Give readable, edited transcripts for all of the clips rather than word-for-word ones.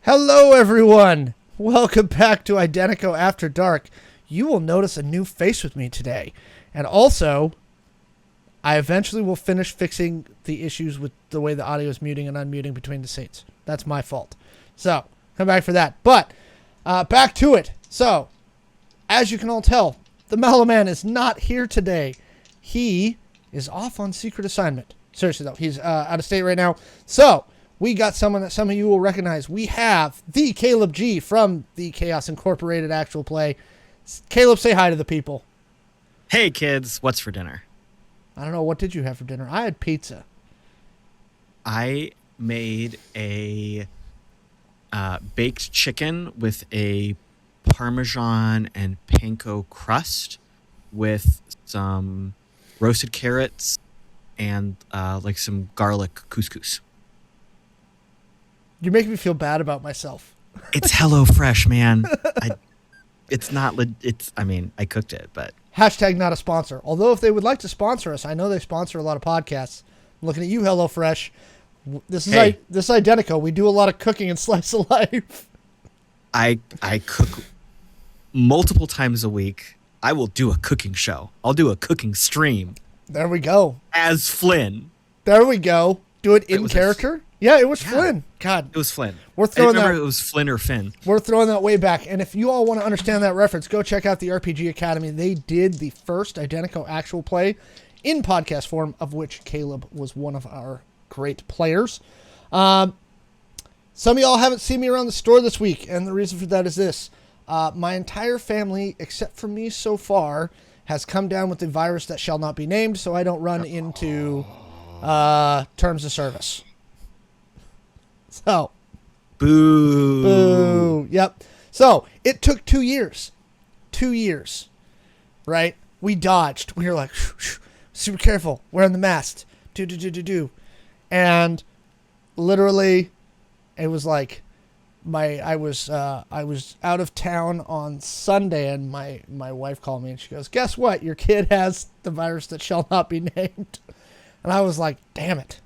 Hello, everyone. Welcome back to IDENTECO After Dark. You will notice a new face with me today. And also, I eventually will finish fixing the issues with the way the audio is muting and unmuting between the scenes. That's my fault. So, come back for that. But, back to it. So, as you can all tell, the Mallo Man is not here today. He is off on secret assignment. Seriously, though. He's out of state right now. So, we got someone that some of you will recognize. We have the Caleb G from the Chaos Incorporated actual play. Caleb, say hi to the people. Hey, kids. What's for dinner? I don't know. What did you have for dinner? I had pizza. I made a baked chicken with a Parmesan and panko crust with some roasted carrots and like some garlic couscous. You're making me feel bad about myself. It's HelloFresh, man. I cooked it, but... Hashtag not a sponsor. Although if they would like to sponsor us, I know they sponsor a lot of podcasts. I'm looking at you, HelloFresh. This is this is IDENTECO. We do a lot of cooking and slice of life. I cook multiple times a week. I will do a cooking show. I'll do a cooking stream. There we go. As Flynn. There we go. Do it in character? Yeah, it was Flynn. God. It was Flynn. We're throwing it was Flynn or Finn. We're throwing that way back. And if you all want to understand that reference, go check out the RPG Academy. They did the first IDENTECO actual play in podcast form, of which Caleb was one of our great players. Some of y'all haven't seen me around the store this week, and the reason for that is this. My entire family, except for me so far, has come down with the virus that shall not be named, so I don't run into terms of service. So, boo. Yep. So it took 2 years. 2 years. Right? We dodged. We were like, super careful. Wearing the mask. Do. And literally, it was like, I was out of town on Sunday, and my wife called me and she goes, "Guess what? Your kid has the virus that shall not be named." And I was like, "Damn it."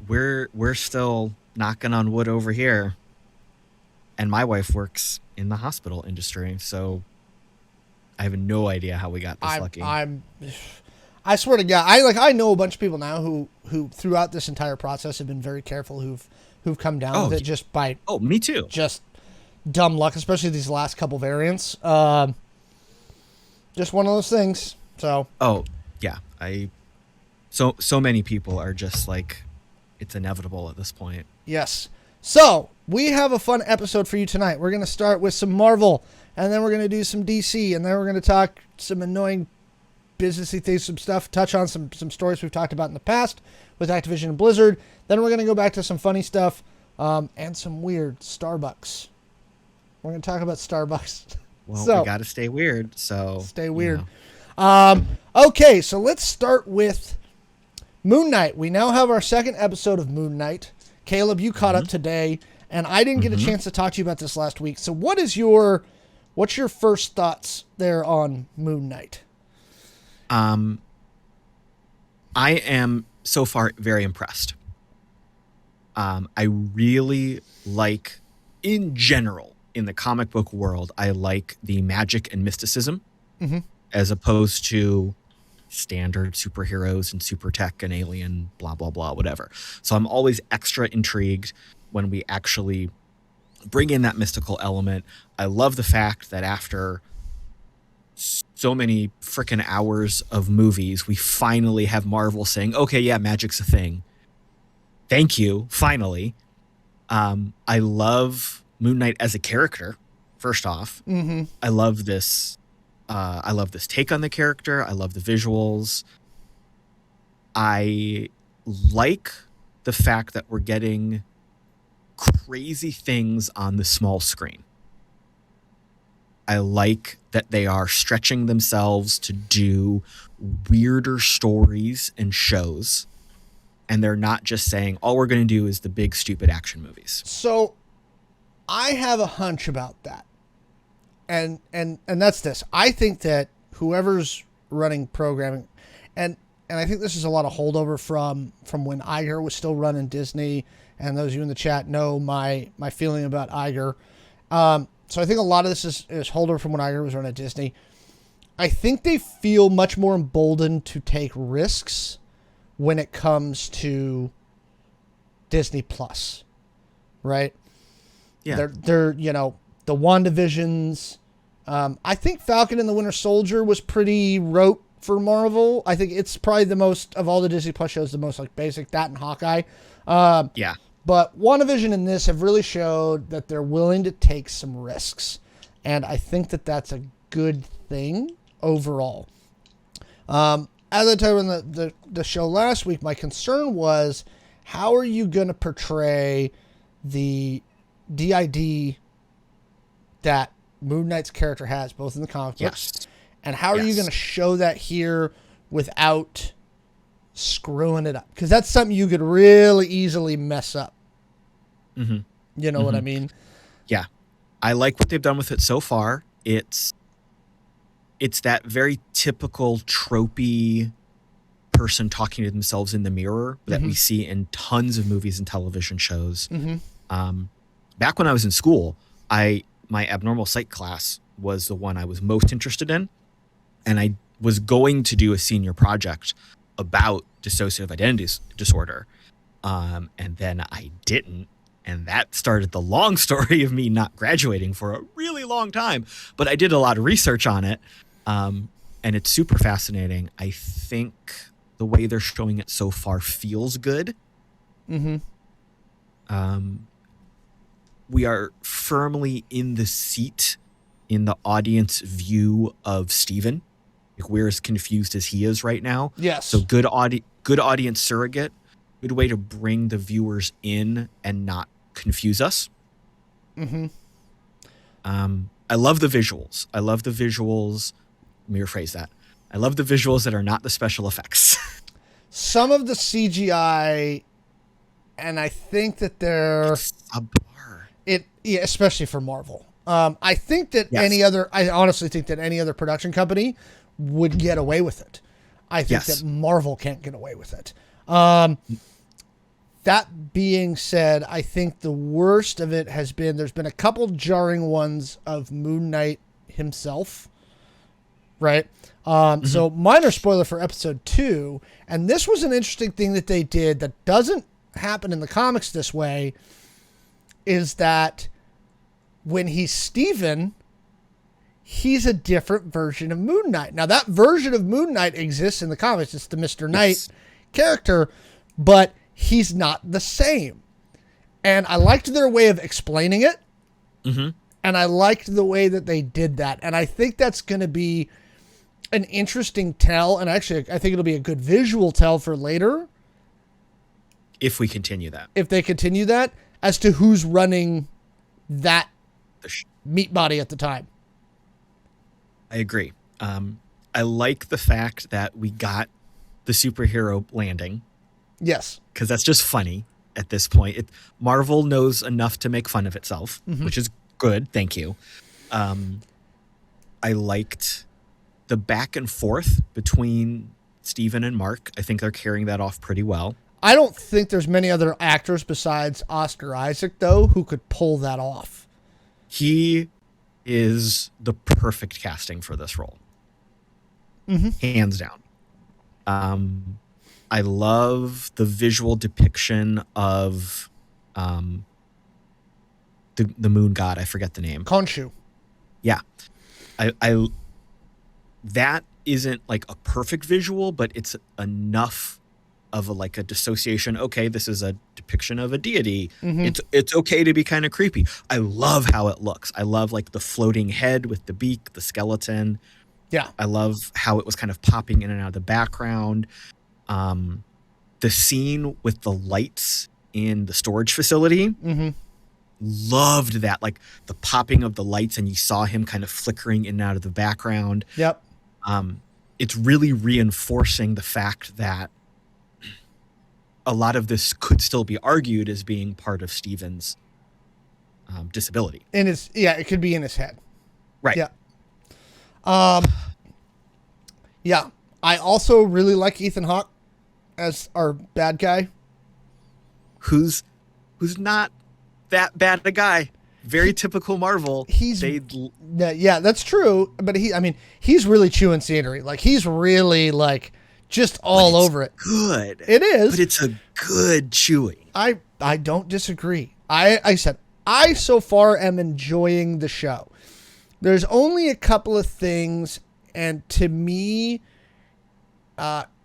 We're still knocking on wood over here, and my wife works in the hospital industry, so I have no idea how we got this lucky. I swear to God, I know a bunch of people now who throughout this entire process have been very careful, who've come down with it just by me too, just dumb luck, especially these last couple variants. Just one of those things. So so many people are just like, it's inevitable at this point. Yes. So we have a fun episode for you tonight. We're going to start with some Marvel, and then we're going to do some DC, and then we're going to talk some annoying businessy things, some stuff, touch on some stories we've talked about in the past with Activision and Blizzard. Then we're going to go back to some funny stuff, and some weird Starbucks. We're going to talk about Starbucks. Well, we got to stay weird, so... Stay weird. Okay, so let's start with Moon Knight. We now have our second episode of Moon Knight. Caleb, you caught up today, and I didn't get a chance to talk to you about this last week. So what's your first thoughts there on Moon Knight? I am so far very impressed. I really like, in general, in the comic book world, I like the magic and mysticism as opposed to standard superheroes and super tech and alien, blah, blah, blah, whatever. So I'm always extra intrigued when we actually bring in that mystical element. I love the fact that after so many freaking hours of movies, we finally have Marvel saying, okay, yeah, magic's a thing. Thank you, finally. I love Moon Knight as a character, first off. I love this take on the character. I love the visuals. I like the fact that we're getting crazy things on the small screen. I like that they are stretching themselves to do weirder stories and shows. And they're not just saying, all we're going to do is the big, stupid action movies. So I have a hunch about that. And that's this. I think that whoever's running programming, and and I think this is a lot of holdover from when Iger was still running Disney, and those of you in the chat know my feeling about Iger. So I think a lot of this is holdover from when Iger was running Disney. I think they feel much more emboldened to take risks when it comes to Disney Plus, right? Yeah. They're the WandaVisions. I think Falcon and the Winter Soldier was pretty rote for Marvel. I think it's probably the most of all the Disney Plus shows, the most like basic. That and Hawkeye. Yeah. But WandaVision and this have really showed that they're willing to take some risks, and I think that that's a good thing overall. As I told you in the show last week, my concern was, how are you going to portray the DID that Moon Knight's character has, both in the comic books, Yes. and how are you going to show that here without screwing it up? Because that's something you could really easily mess up. Mm-hmm. You know what I mean? Yeah. I like what they've done with it so far. It's that very typical tropey person talking to themselves in the mirror that we see in tons of movies and television shows. Back when I was in school, my abnormal psych class was the one I was most interested in, and I was going to do a senior project about dissociative identity disorder, and then I didn't, and that started the long story of me not graduating for a really long time. But I did a lot of research on it, and it's super fascinating. I think the way they're showing it so far feels good. We are firmly in the seat in the audience view of Steven. Like, we're as confused as he is right now. Yes. So good audience surrogate, good way to bring the viewers in and not confuse us. I love the visuals. Let me rephrase that. I love the visuals that are not the special effects. Some of the CGI, and I think that they're subpar. Especially for Marvel. I think that I honestly think that any other production company would get away with it. I think that Marvel can't get away with it. That being said, I think the worst of it has been, there's been a couple jarring ones of Moon Knight himself, right? So minor spoiler for episode 2, and this was an interesting thing that they did that doesn't happen in the comics this way, is that when he's Steven, he's a different version of Moon Knight. Now, that version of Moon Knight exists in the comics. It's the Mr. Knight character, but he's not the same. And I liked their way of explaining it, and I liked the way that they did that. And I think that's going to be an interesting tell, and actually, I think it'll be a good visual tell for later. If we continue that. If they continue that, as to who's running that meat body at the time. I agree. I like the fact that we got the superhero landing. Yes. Because that's just funny at this point. Marvel knows enough to make fun of itself, which is good. Thank you. I liked the back and forth between Steven and Mark. I think they're carrying that off pretty well. I don't think there's many other actors besides Oscar Isaac, though, who could pull that off. He is the perfect casting for this role. Hands down. I love the visual depiction of the moon god. I forget the name. Khonshu. Yeah. I that isn't like a perfect visual, but it's enough of a dissociation. Okay, this is a depiction of a deity. It's okay to be kind of creepy. I love how it looks. I love the floating head with the beak, the skeleton. Yeah. I love how it was kind of popping in and out of the background. The scene with the lights in the storage facility. Loved that. The popping of the lights, and you saw him kind of flickering in and out of the background. Yep. It's really reinforcing the fact that a lot of this could still be argued as being part of Steven's disability. It could be in his head. Right. Yeah. Yeah. I also really like Ethan Hawke as our bad guy. Who's not that bad a guy. Very typical Marvel. Yeah, that's true. But he's really chewing scenery. Like, he's really like just all over it. Good. It is. But it's a good chewing. I don't disagree. I said I so far am enjoying the show. There's only a couple of things, and to me,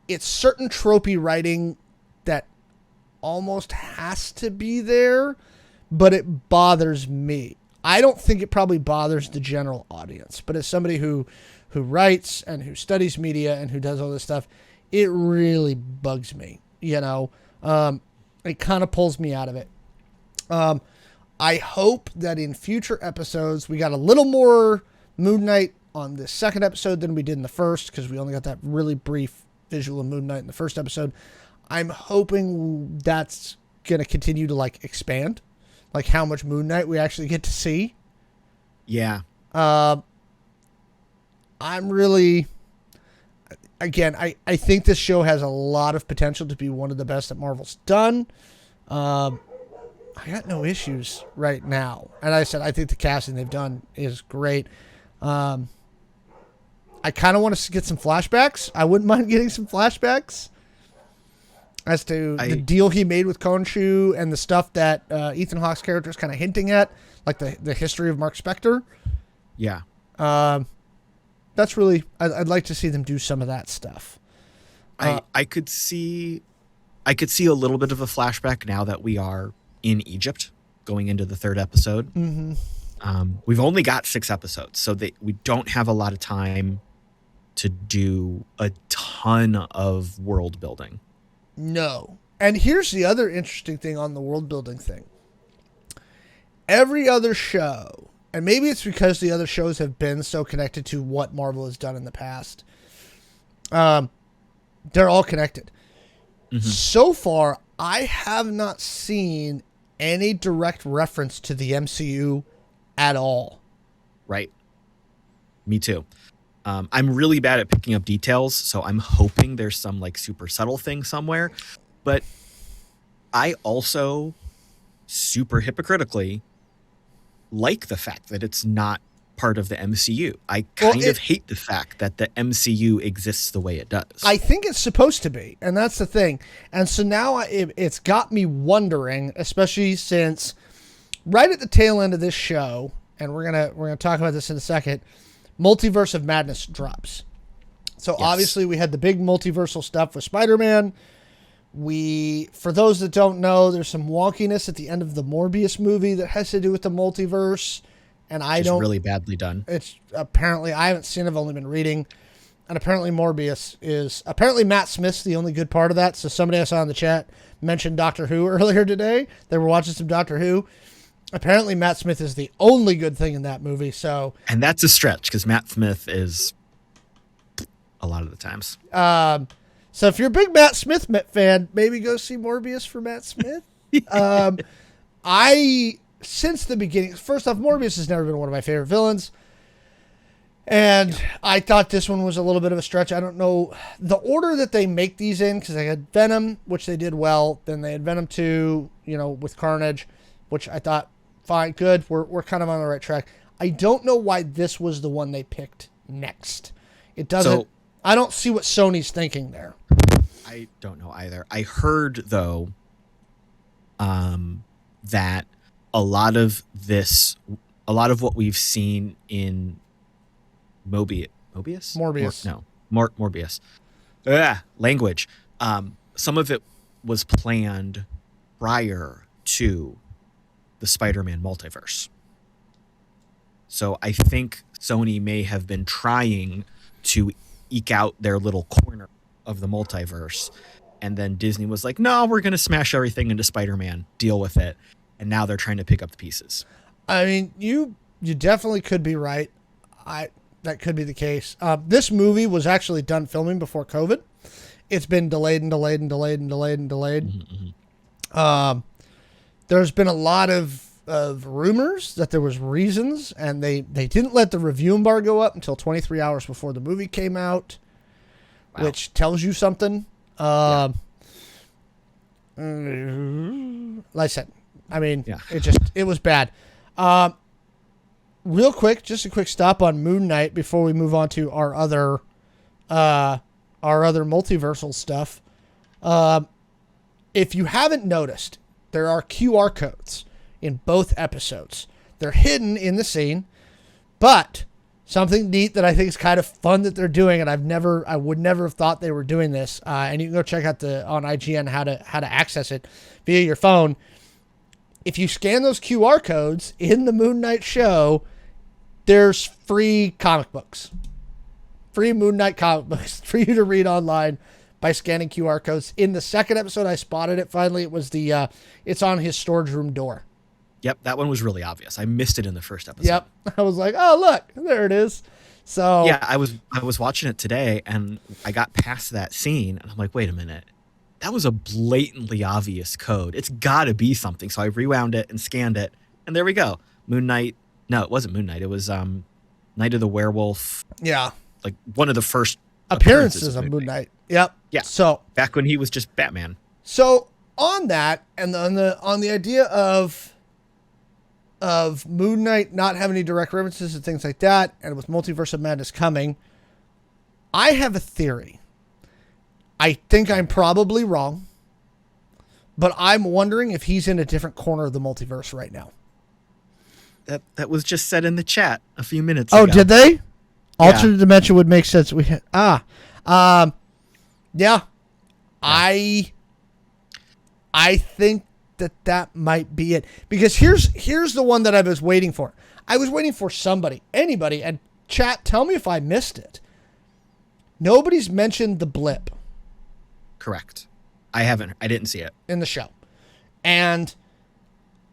it's certain tropey writing that almost has to be there, but it bothers me. I don't think it probably bothers the general audience, but as somebody who writes and who studies media and who does all this stuff, it really bugs me. You know, it kind of pulls me out of it. I hope that in future episodes we got a little more Moon Knight on the second episode than we did in the first, because we only got that really brief visual of Moon Knight in the first episode. I'm hoping that's going to continue to like expand, like how much Moon Knight we actually get to see. Yeah. I'm really, again, I think this show has a lot of potential to be one of the best that Marvel's done. I got no issues right now. And I said, I think the casting they've done is great. I kind of want to get some flashbacks. I wouldn't mind getting some flashbacks as to the deal he made with Khonshu and the stuff that Ethan Hawke's character is kind of hinting at, like the history of Mark Spector. Yeah. That's really, I'd like to see them do some of that stuff. I could see a little bit of a flashback now that we are in Egypt going into the third episode. Mm-hmm. We've only got 6 episodes, so we don't have a lot of time to do a ton of world building. No. And here's the other interesting thing on the world building thing. Every other show, and maybe it's because the other shows have been so connected to what Marvel has done in the past, they're all connected. Mm-hmm. So far, I have not seen any direct reference to the MCU at all. Right. Me too. I'm really bad at picking up details, so I'm hoping there's some like super subtle thing somewhere. But I also super hypocritically like the fact that it's not part of the MCU. I kind of hate the fact that the MCU exists the way it does. I think it's supposed to be, and that's the thing. And so now it's got me wondering, especially since right at the tail end of this show, and we're gonna talk about this in a second, Multiverse of Madness drops. So yes. Obviously we had the big multiversal stuff with Spider-Man. For those that don't know, there's some wonkiness at the end of the Morbius movie that has to do with the multiverse. And it's really badly done. It's apparently, I haven't seen it, I've only been reading. And apparently apparently Matt Smith's the only good part of that. So somebody I saw in the chat mentioned Doctor Who earlier today. They were watching some Doctor Who. Apparently Matt Smith is the only good thing in that movie. And that's a stretch because Matt Smith is a lot of the times. So if you're a big Matt Smith fan, maybe go see Morbius for Matt Smith. Since the beginning, first off, Morbius has never been one of my favorite villains. And I thought this one was a little bit of a stretch. I don't know the order that they make these in, because they had Venom, which they did well. Then they had Venom 2, with Carnage, which I thought, fine, good. We're kind of on the right track. I don't know why this was the one they picked next. It doesn't. I don't see what Sony's thinking there. I don't know either. I heard, though, that a lot of what we've seen in Morbius. Language. Some of it was planned prior to the Spider-Man multiverse. So I think Sony may have been trying to eke out their little corner of the multiverse, and then Disney was like, no, we're going to smash everything into Spider-Man, deal with it. And now they're trying to pick up the pieces. I mean, you definitely could be right. That could be the case. This movie was actually done filming before COVID. It's been delayed and delayed and delayed and delayed and delayed. Mm-hmm. There's been a lot of rumors that there was reasons, and they didn't let the review embargo up until 23 hours before the movie came out. which tells you something. Like I said, I mean, it was bad. Real quick, just a quick stop on Moon Knight before we move on to our other multiversal stuff. If you haven't noticed, there are QR codes in both episodes. They're hidden in the scene, but something neat that I think is kind of fun that they're doing, and I would never have thought they were doing this. And you can go check out on IGN how to access it via your phone. If you scan those QR codes in the Moon Knight show, there's free comic books, free Moon Knight comic books for you to read online by scanning QR codes. In the second episode, I spotted it. Finally, it was it's on his storage room door. Yep, that one was really obvious. I missed it in the first episode. Yep, I was like, oh look, there it is. So yeah, I was watching it today, and I got past that scene, and I'm like, wait a minute, that was a blatantly obvious code. It's got to be something. So I rewound it and scanned it, and there we go. Moon Knight. No, it wasn't Moon Knight. It was Night of the Werewolf. Yeah, like one of the first appearances of Moon Knight. Yep. Yeah. So back when he was just Batman. So on that, and on the idea of Moon Knight not having any direct references and things like that, and with Multiverse of Madness coming, I have a theory. I think I'm probably wrong, but I'm wondering if he's in a different corner of the multiverse right now. That was just said in the chat a few minutes ago. Oh, did they? Alternate dimension would make sense. Yeah. I think that might be it, because here's the one that I was waiting for. I was waiting for anybody, and chat, tell me if I missed it. Nobody's mentioned the blip. Correct. I didn't see it in the show. And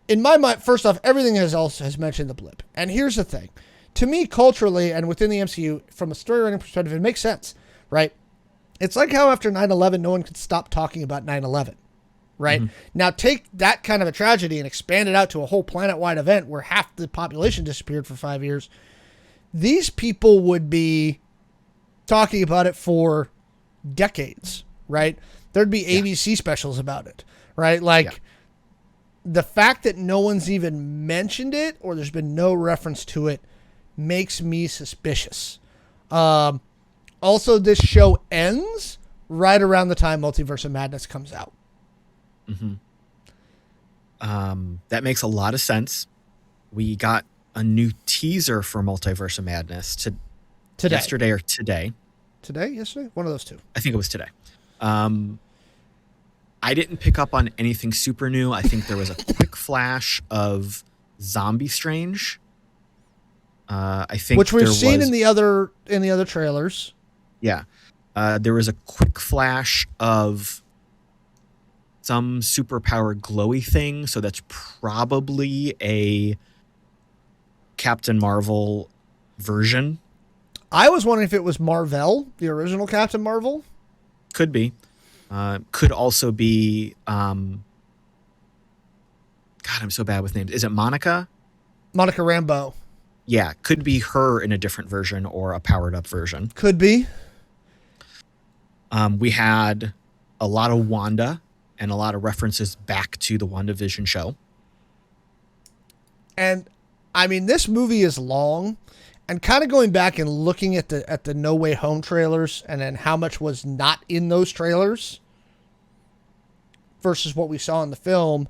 in my mind, first off, everything has mentioned the blip. And here's the thing. To me, culturally and within the MCU, from a story-writing perspective, it makes sense, right? It's like how after 9/11, no one could stop talking about 9/11, right? Mm-hmm. Now take that kind of a tragedy and expand it out to a whole planet-wide event where half the population disappeared for 5 years. These people would be talking about it for decades, right? There'd be ABC specials about it, right? Like, the fact that no one's even mentioned it or there's been no reference to it makes me suspicious. Also, this show ends right around the time Multiverse of Madness comes out. Mm-hmm. That makes a lot of sense. We got a new teaser for Multiverse of Madness today. Yesterday or today. Yesterday? One of those two. I think it was today. I didn't pick up on anything super new. I think there was a quick flash of Zombie Strange. I think which we've seen in the other trailers. Yeah. There was a quick flash of some superpowered glowy thing, so that's probably a Captain Marvel version. I was wondering if it was Marvel, the original Captain Marvel. Could be. Could also be... God, I'm so bad with names. Is it Monica? Monica Rambeau. Yeah, could be her in a different version or a powered-up version. Could be. We had a lot of Wanda and a lot of references back to the WandaVision show. And, I mean, this movie is long. And kind of going back and looking at the No Way Home trailers and then how much was not in those trailers versus what we saw in the film.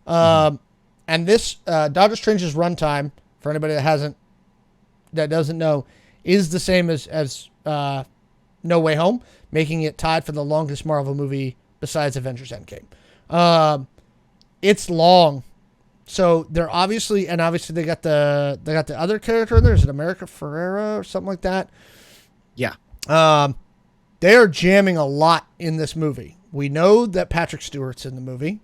And this Doctor Strange's runtime, for anybody that doesn't know, is the same as No Way Home, making it tied for the longest Marvel movie besides Avengers Endgame. It's long. So they're obviously they got the other character in there. Is it America Ferrera or something like that? Yeah. They are jamming a lot in this movie. We know that Patrick Stewart's in the movie.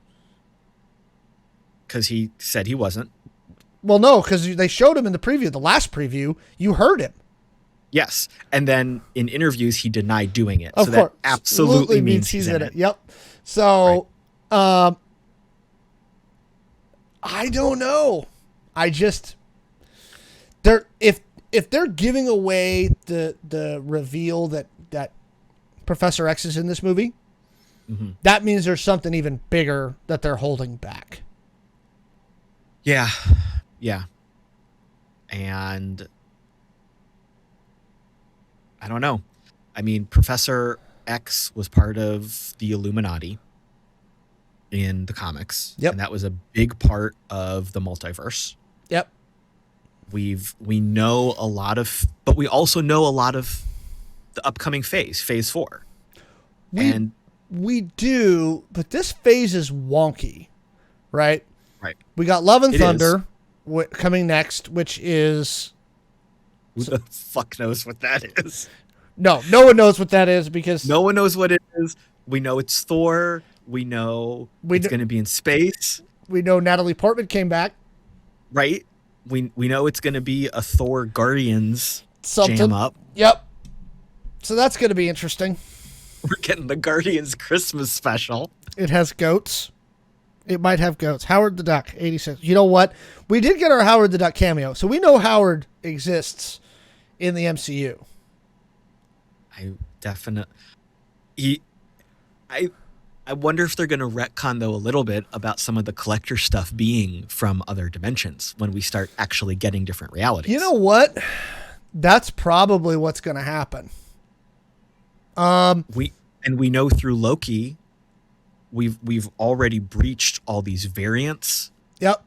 Because he said he wasn't. Well, no, because they showed him in the preview. The last preview, you heard him. Yes. And then in interviews, he denied doing it. Of so course. That absolutely means he's in it. Yep. So, right. I don't know. I just... If they're giving away the reveal that Professor X is in this movie, that means there's something even bigger that they're holding back. Yeah. Yeah. And I don't know. I mean, Professor X was part of the Illuminati in the comics. Yep. And that was a big part of the multiverse. Yep. We know a lot of, but we also know a lot of the upcoming phase 4. We do, but this phase is wonky, right? Right. We got Love and Thunder coming next, which is... Who the fuck knows what that is? No one knows what that is because... No one knows what it is. We know it's Thor. We know it's going to be in space. We know Natalie Portman came back. Right. We know it's going to be a Thor Guardians jam up. Yep. So that's going to be interesting. We're getting the Guardians Christmas special. It has goats. It might have goats. Howard the Duck, 86. You know what? We did get our Howard the Duck cameo, so we know Howard exists in the MCU. I wonder if they're going to retcon, though, a little bit about some of the collector stuff being from other dimensions when we start actually getting different realities. You know what? That's probably what's going to happen. We know through Loki, we've already breached all these variants. Yep.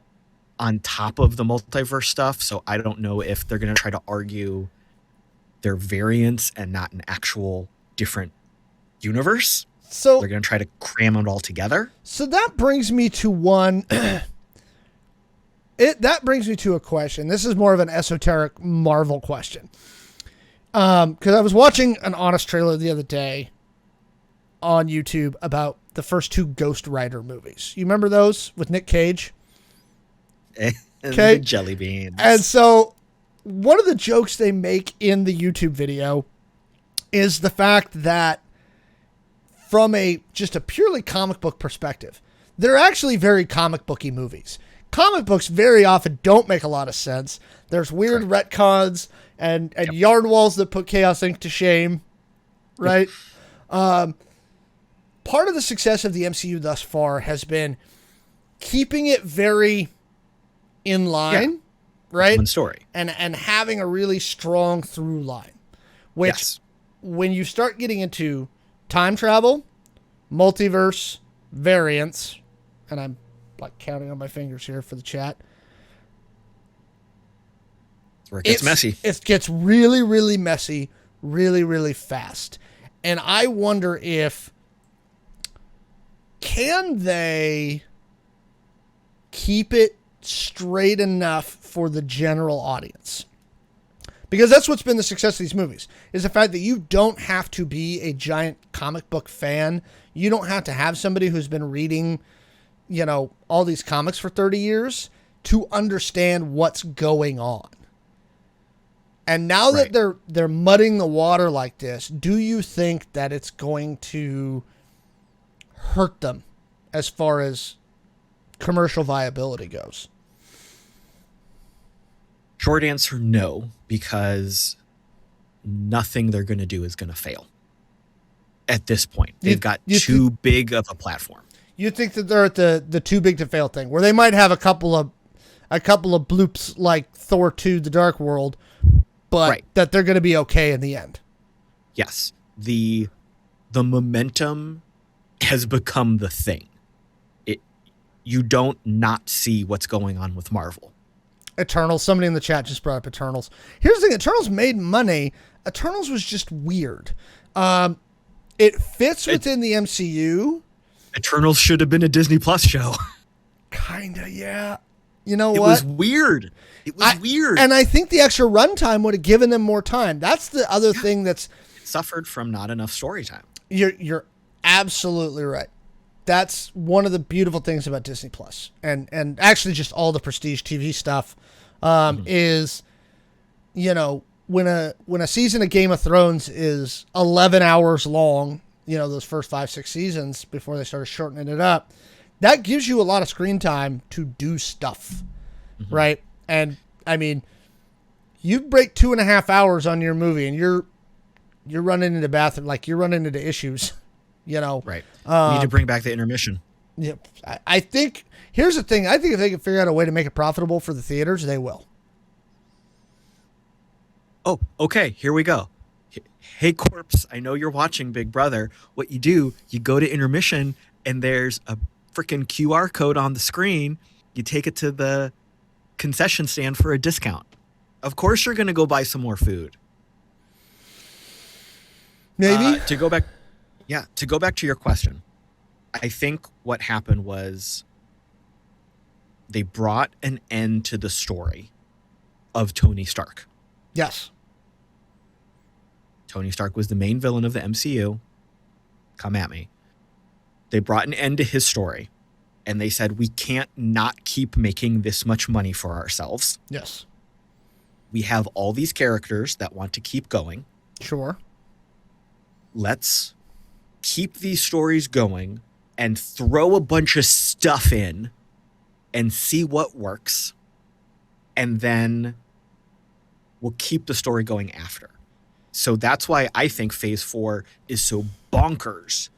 On top of the multiverse stuff, so I don't know if they're going to try to argue they're variants and not an actual different universe. So they're going to try to cram it all together. So that brings me to one. That brings me to a question. This is more of an esoteric Marvel question. Because I was watching an Honest trailer the other day on YouTube about the first 2 Ghost Rider movies. You remember those with Nick Cage? Okay. Jelly beans. And so one of the jokes they make in the YouTube video is the fact that from just a purely comic book perspective, they're actually very comic booky movies. Comic books very often don't make a lot of sense. There's weird retcons and yarn walls that put Chaos Inc. to shame, right? Part of the success of the MCU thus far has been keeping it very in line, right? One story. And having a really strong through line, which when you start getting into time travel, multiverse, variants, and I'm like counting on my fingers here for the chat. Where it gets messy. It gets really, really messy, really, really fast. And I wonder can they keep it straight enough for the general audience? Because that's what's been the success of these movies, is the fact that you don't have to be a giant comic book fan. You don't have to have somebody who's been reading, all these comics for 30 years to understand what's going on. And now that they're mudding the water like this, do you think that it's going to hurt them as far as commercial viability goes? Short answer, no, because nothing they're going to do is going to fail. At this point, they've got too big of a platform. You think that they're at the too big to fail thing, where they might have a couple of bloops like Thor 2: The Dark World, but that they're going to be okay in the end. Yes, the momentum has become the thing. You don't not see what's going on with Marvel. Eternals. Somebody in the chat just brought up Eternals. Here's the thing. Eternals made money. Eternals was just weird. It fits within the MCU. Eternals should have been a Disney Plus show. Kinda, yeah. You know what? It was weird. Weird. And I think the extra runtime would have given them more time. That's the other thing that's... It suffered from not enough story time. You're absolutely right. That's one of the beautiful things about Disney Plus, and actually just all the prestige TV stuff, is, when a season of Game of Thrones is 11 hours long, those first 5-6 seasons before they started shortening it up, that gives you a lot of screen time to do stuff, right? And I mean, you break 2.5 hours on your movie, and you're you're running into you're running into issues, you know. Right. You need to bring back the intermission. Yep. I think here's the thing. I think if they can figure out a way to make it profitable for the theaters, they will. Oh, okay. Here we go. Hey, Corpse, I know you're watching Big Brother. What you do, you go to intermission and there's a freaking QR code on the screen. You take it to the concession stand for a discount. Of course you're going to go buy some more food. Maybe. To go back to your question. I think what happened was they brought an end to the story of Tony Stark. Yes. Tony Stark was the main villain of the MCU. Come at me. They brought an end to his story, and they said, we can't not keep making this much money for ourselves. Yes. We have all these characters that want to keep going. Sure. Let's keep these stories going and throw a bunch of stuff in and see what works. And then we'll keep the story going after. So that's why I think Phase 4 is so bonkers,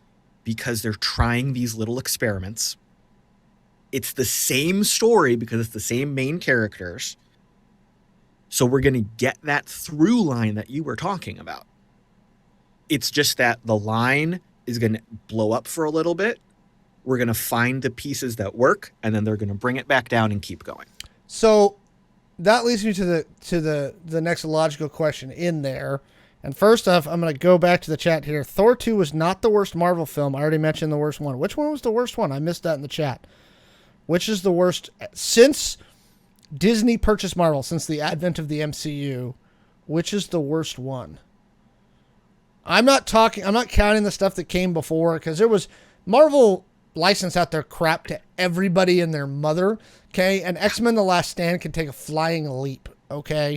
because they're trying these little experiments. It's the same story because it's the same main characters. So we're going to get that through line that you were talking about. It's just that the line is going to blow up for a little bit. We're going to find the pieces that work, and then they're going to bring it back down and keep going. So that leads me to the next logical question in there. And first off, I'm going to go back to the chat here. Thor 2 was not the worst Marvel film. I already mentioned the worst one. Which one was the worst one? I missed that in the chat. Which is the worst since Disney purchased Marvel, since the advent of the MCU? Which is the worst one? I'm not counting the stuff that came before, because there was Marvel licensed out their crap to everybody and their mother. Okay. And X-Men: The Last Stand can take a flying leap. Okay.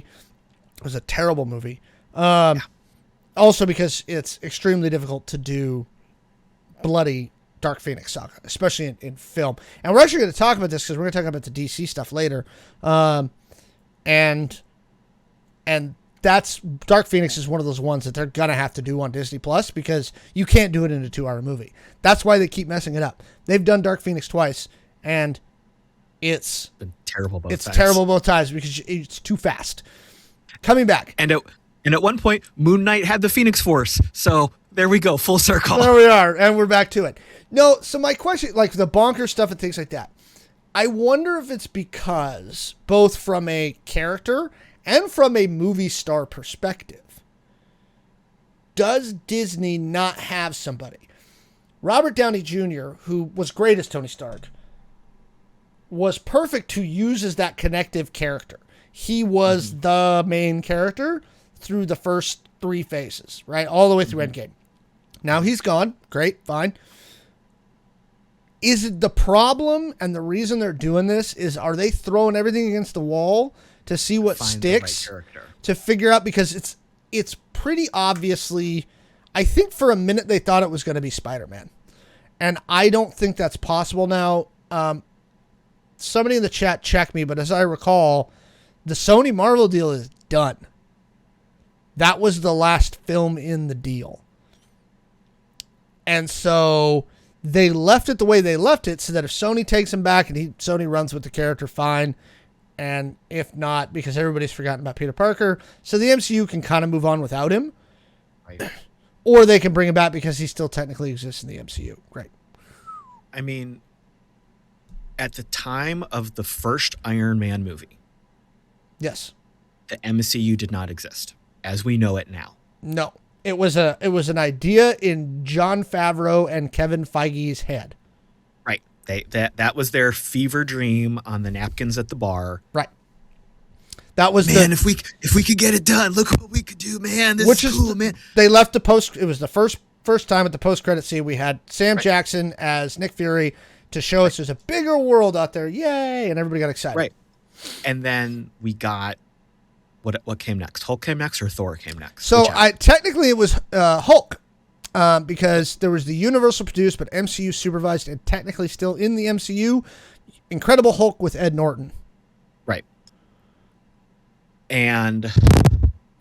It was a terrible movie. Also because it's extremely difficult to do bloody Dark Phoenix saga, especially in film. And we're actually going to talk about this because we're going to talk about the DC stuff later. And that's Dark Phoenix is one of those ones that they're going to have to do on Disney Plus, because you can't do it in a 2-hour movie. That's why they keep messing it up. They've done Dark Phoenix twice, and it's been terrible both times. It's terrible both times because it's too fast. Coming back. And at one point, Moon Knight had the Phoenix Force. So there we go, full circle. There we are, and we're back to it. No, so my question, like the bonker stuff and things like that, I wonder if it's because, both from a character and from a movie star perspective, does Disney not have somebody? Robert Downey Jr., who was great as Tony Stark, was perfect to use as that connective character. He was the main character through the first 3 phases, right? All the way through Endgame. Now he's gone. Great, fine. Is it the problem, and the reason they're doing this is, are they throwing everything against the wall to see what sticks, to figure out, because it's pretty obviously, I think for a minute they thought it was going to be Spider-Man, and I don't think that's possible now. Somebody in the chat checked me, but as I recall, the Sony Marvel deal is done. That was the last film in the deal. And so they left it the way they left it, so that if Sony takes him back and Sony runs with the character, fine. And if not, because everybody's forgotten about Peter Parker, so the MCU can kind of move on without him. Right. Or they can bring him back because he still technically exists in the MCU. Great. I mean, at the time of the first Iron Man movie, yes, the MCU did not exist as we know it now. No. It was an idea in Jon Favreau and Kevin Feige's head. Right. That was their fever dream on the napkins at the bar. Right. That was if we could get it done, look what we could do, man. This is cool, man. They left the post. It was the first time at the post credit scene we had Sam Jackson as Nick Fury to show us there's a bigger world out there. Yay! And everybody got excited. Right. And then we got what came next? Hulk came next, or Thor came next? So technically it was Hulk, because there was the Universal produced but MCU supervised and technically still in the MCU, Incredible Hulk with Ed Norton. Right. And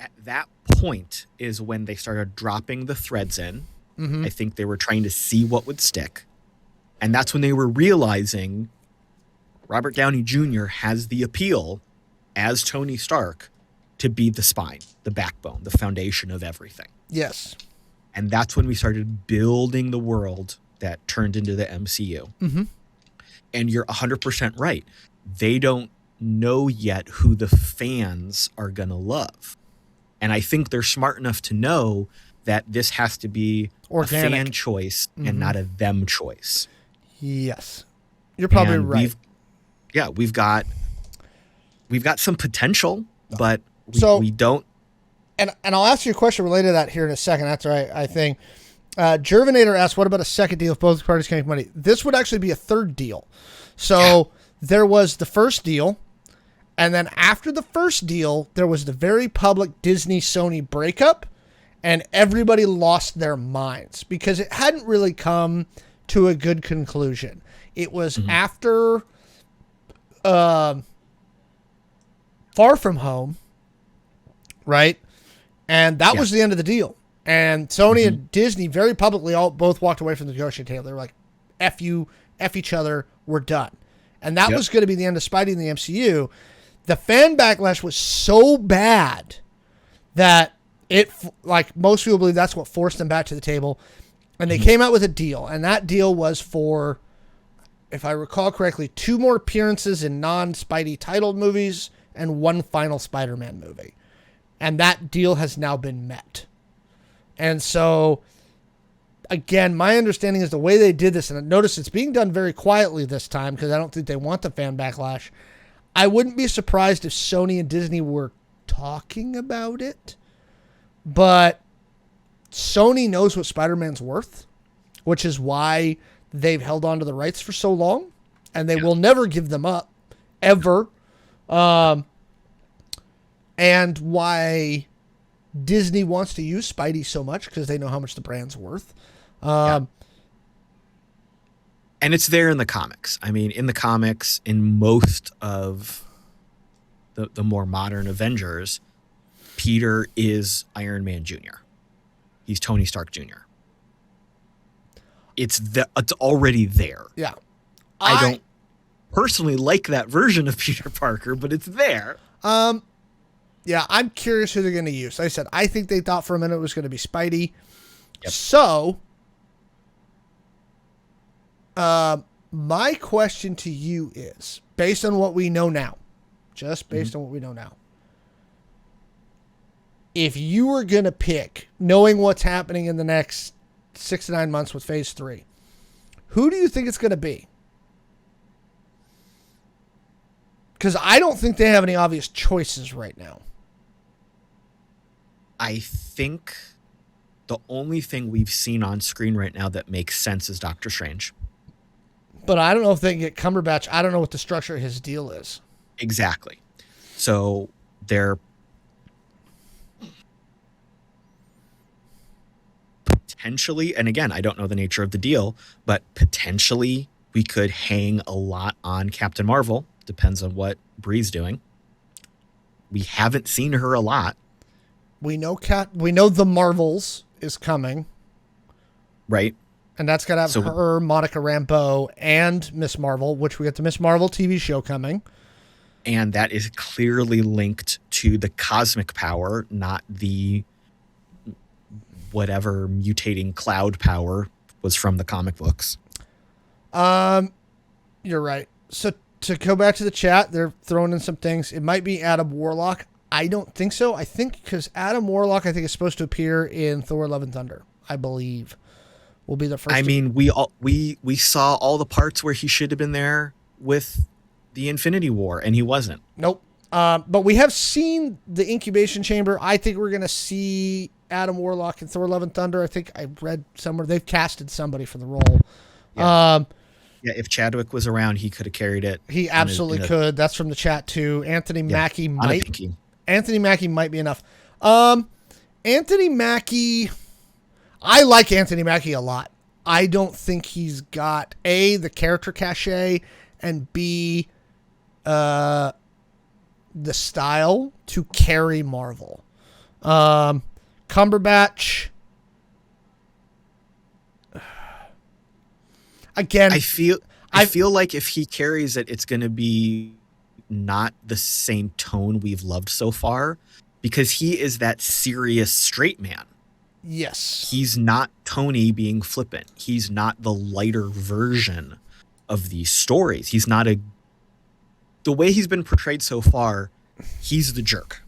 at that point is when they started dropping the threads in. I think they were trying to see what would stick. And that's when they were realizing Robert Downey Jr. has the appeal as Tony Stark to be the spine, the backbone, the foundation of everything. Yes. And that's when we started building the world that turned into the MCU. And you're 100% right. They don't know yet who the fans are going to love. And I think they're smart enough to know that this has to be organic. A fan choice and not a them choice. Yes. You're probably right. We've got some potential, but we don't. And I'll ask you a question related to that here in a second after I think. Jervinator asked, what about a second deal if both parties can make money? This would actually be a third deal. So there was the first deal. And then after the first deal, there was the very public Disney-Sony breakup, and everybody lost their minds because it hadn't really come to a good conclusion. It was after Far From Home, right? And that was the end of the deal. And Sony and Disney very publicly both walked away from the negotiating table. They were like, F you, F each other, we're done. And that was going to be the end of Spidey in the MCU. The fan backlash was so bad that it, like most people believe, that's what forced them back to the table. And they came out with a deal. And that deal was for, if I recall correctly, 2 more appearances in non-Spidey titled movies and 1 final Spider-Man movie. And that deal has now been met. And so, again, my understanding is the way they did this, and notice it's being done very quietly this time because I don't think they want the fan backlash. I wouldn't be surprised if Sony and Disney were talking about it, but Sony knows what Spider-Man's worth, which is why they've held on to the rights for so long, and they will never give them up, ever. And why Disney wants to use Spidey so much, because they know how much the brand's worth. And it's there in the comics. I mean, in the comics, in most of the more modern Avengers, Peter is Iron Man Jr. He's Tony Stark Jr. It's already there. Yeah. I don't personally like that version of Peter Parker, but it's there. Yeah, I'm curious who they're going to use. Like I said, I think they thought for a minute it was going to be Spidey. Yep. So, my question to you is, based on what we know now, just based on what we know now, if you were going to pick, knowing what's happening in the next 6 to 9 months with Phase 3, who do you think it's going to be? Because I don't think they have any obvious choices right now. I think the only thing we've seen on screen right now that makes sense is Doctor Strange. But I don't know if they can get Cumberbatch. I don't know what the structure of his deal is. Exactly. So they're potentially, and again, I don't know the nature of the deal, but potentially we could hang a lot on Captain Marvel. Depends on what Bree's doing. We haven't seen her a lot. We know the Marvels is coming. Right. And that's got to have her, Monica Rambeau, and Miss Marvel, which we got the Miss Marvel TV show coming. And that is clearly linked to the cosmic power, not the whatever mutating cloud power was from the comic books. You're right. So to go back to the chat, they're throwing in some things. It might be Adam Warlock. I don't think so. I think because Adam Warlock, I think, is supposed to appear in Thor: Love and Thunder. I believe will be the first. I mean, we saw all the parts where he should have been there with the Infinity War, and he wasn't. Nope. But we have seen the incubation chamber. I think we're gonna see Adam Warlock in Thor: Love and Thunder. I think I read somewhere they've casted somebody for the role. Yeah. Yeah, if Chadwick was around, he could have carried it. He absolutely could. That's from the chat too. Anthony Mackie might. Anthony Mackie might be enough. Anthony Mackie, I like Anthony Mackie a lot. I don't think he's got A, the character cachet, and B, the style to carry Marvel. Cumberbatch. Again, I feel like if he carries it, it's going to be not the same tone we've loved so far, because he is that serious straight man. Yes. He's not Tony being flippant. He's not the lighter version of these stories. He's not the way he's been portrayed so far, he's the jerk.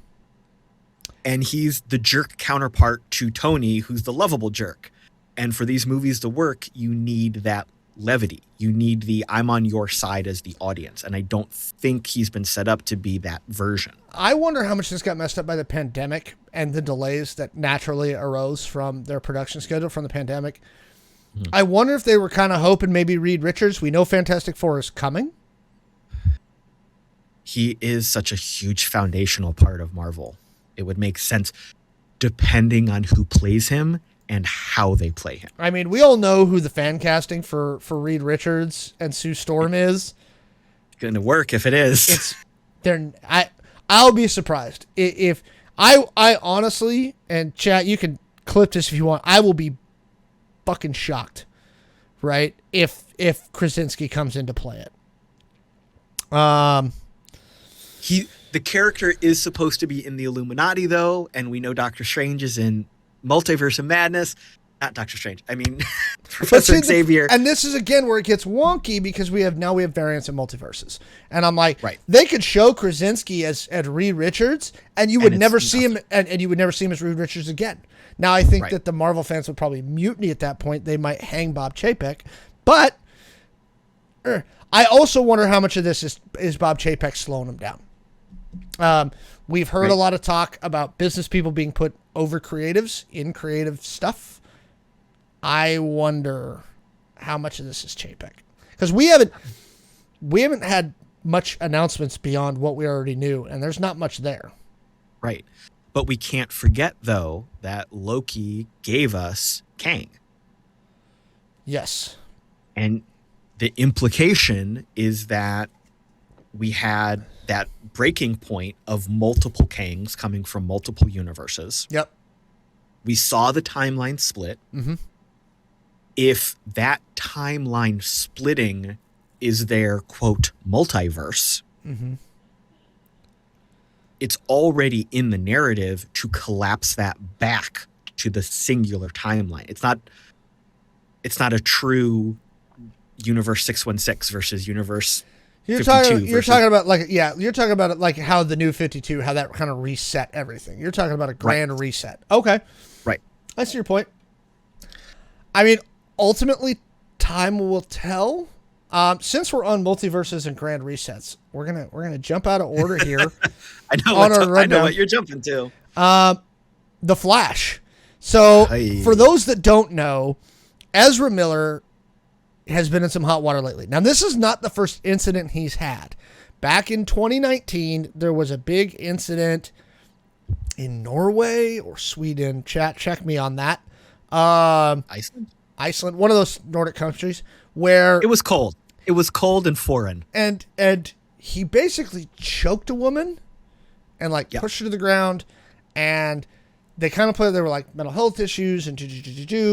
And he's the jerk counterpart to Tony, who's the lovable jerk. And for these movies to work, you need that levity. You need the I'm on your side as the audience. And I don't think he's been set up to be that version. I wonder how much this got messed up by the pandemic and the delays that naturally arose from their production schedule from the pandemic. Mm-hmm. I wonder if they were kind of hoping maybe Reed Richards. We know Fantastic Four is coming. He is such a huge foundational part of Marvel. It would make sense depending on who plays him and how they play him. I mean, we all know who the fan casting for Reed Richards and Sue Storm is. It's going to work if it is. I'll be surprised if I honestly, and chat, you can clip this if you want. I will be fucking shocked, right? If Krasinski comes in to play it. The character is supposed to be in the Illuminati, though, and we know Doctor Strange is in Multiverse of Madness. Not Doctor Strange. I mean, Professor Xavier. And this is, again, where it gets wonky because we have variants in multiverses. And I'm like, right. They could show Krasinski as Reed Richards, and you would never see him, and you would never see him as Reed Richards again. Now, I think that the Marvel fans would probably mutiny at that point. They might hang Bob Chapek. But I also wonder how much of this is Bob Chapek slowing him down. We've heard a lot of talk about business people being put over creatives in creative stuff. I wonder how much of this is Chapek, because we haven't had much announcements beyond what we already knew, and there's not much there. Right. But we can't forget, though, that Loki gave us Kang. Yes. And the implication is that we had that breaking point of multiple Kangs coming from multiple universes. Yep. We saw the timeline split. Mm-hmm. If that timeline splitting is their, quote, multiverse, mm-hmm. It's already in the narrative to collapse that back to the singular timeline. It's not a true universe 616 versus universe 52. You're talking about it like how the new 52, how that kind of reset everything. You're talking about a grand reset. Okay. Right. I see your point. I mean, ultimately, time will tell. Since we're on multiverses and grand resets, we're gonna jump out of order here. I know what you're jumping to. The Flash. So for those that don't know, Ezra Miller has been in some hot water lately. Now, this is not the first incident he's had. Back in 2019, there was a big incident in Norway or Sweden. Check me on that. Iceland, one of those Nordic countries where it was cold. It was cold and foreign. And he basically choked a woman and pushed her to the ground, and they kind of played. They were like mental health issues and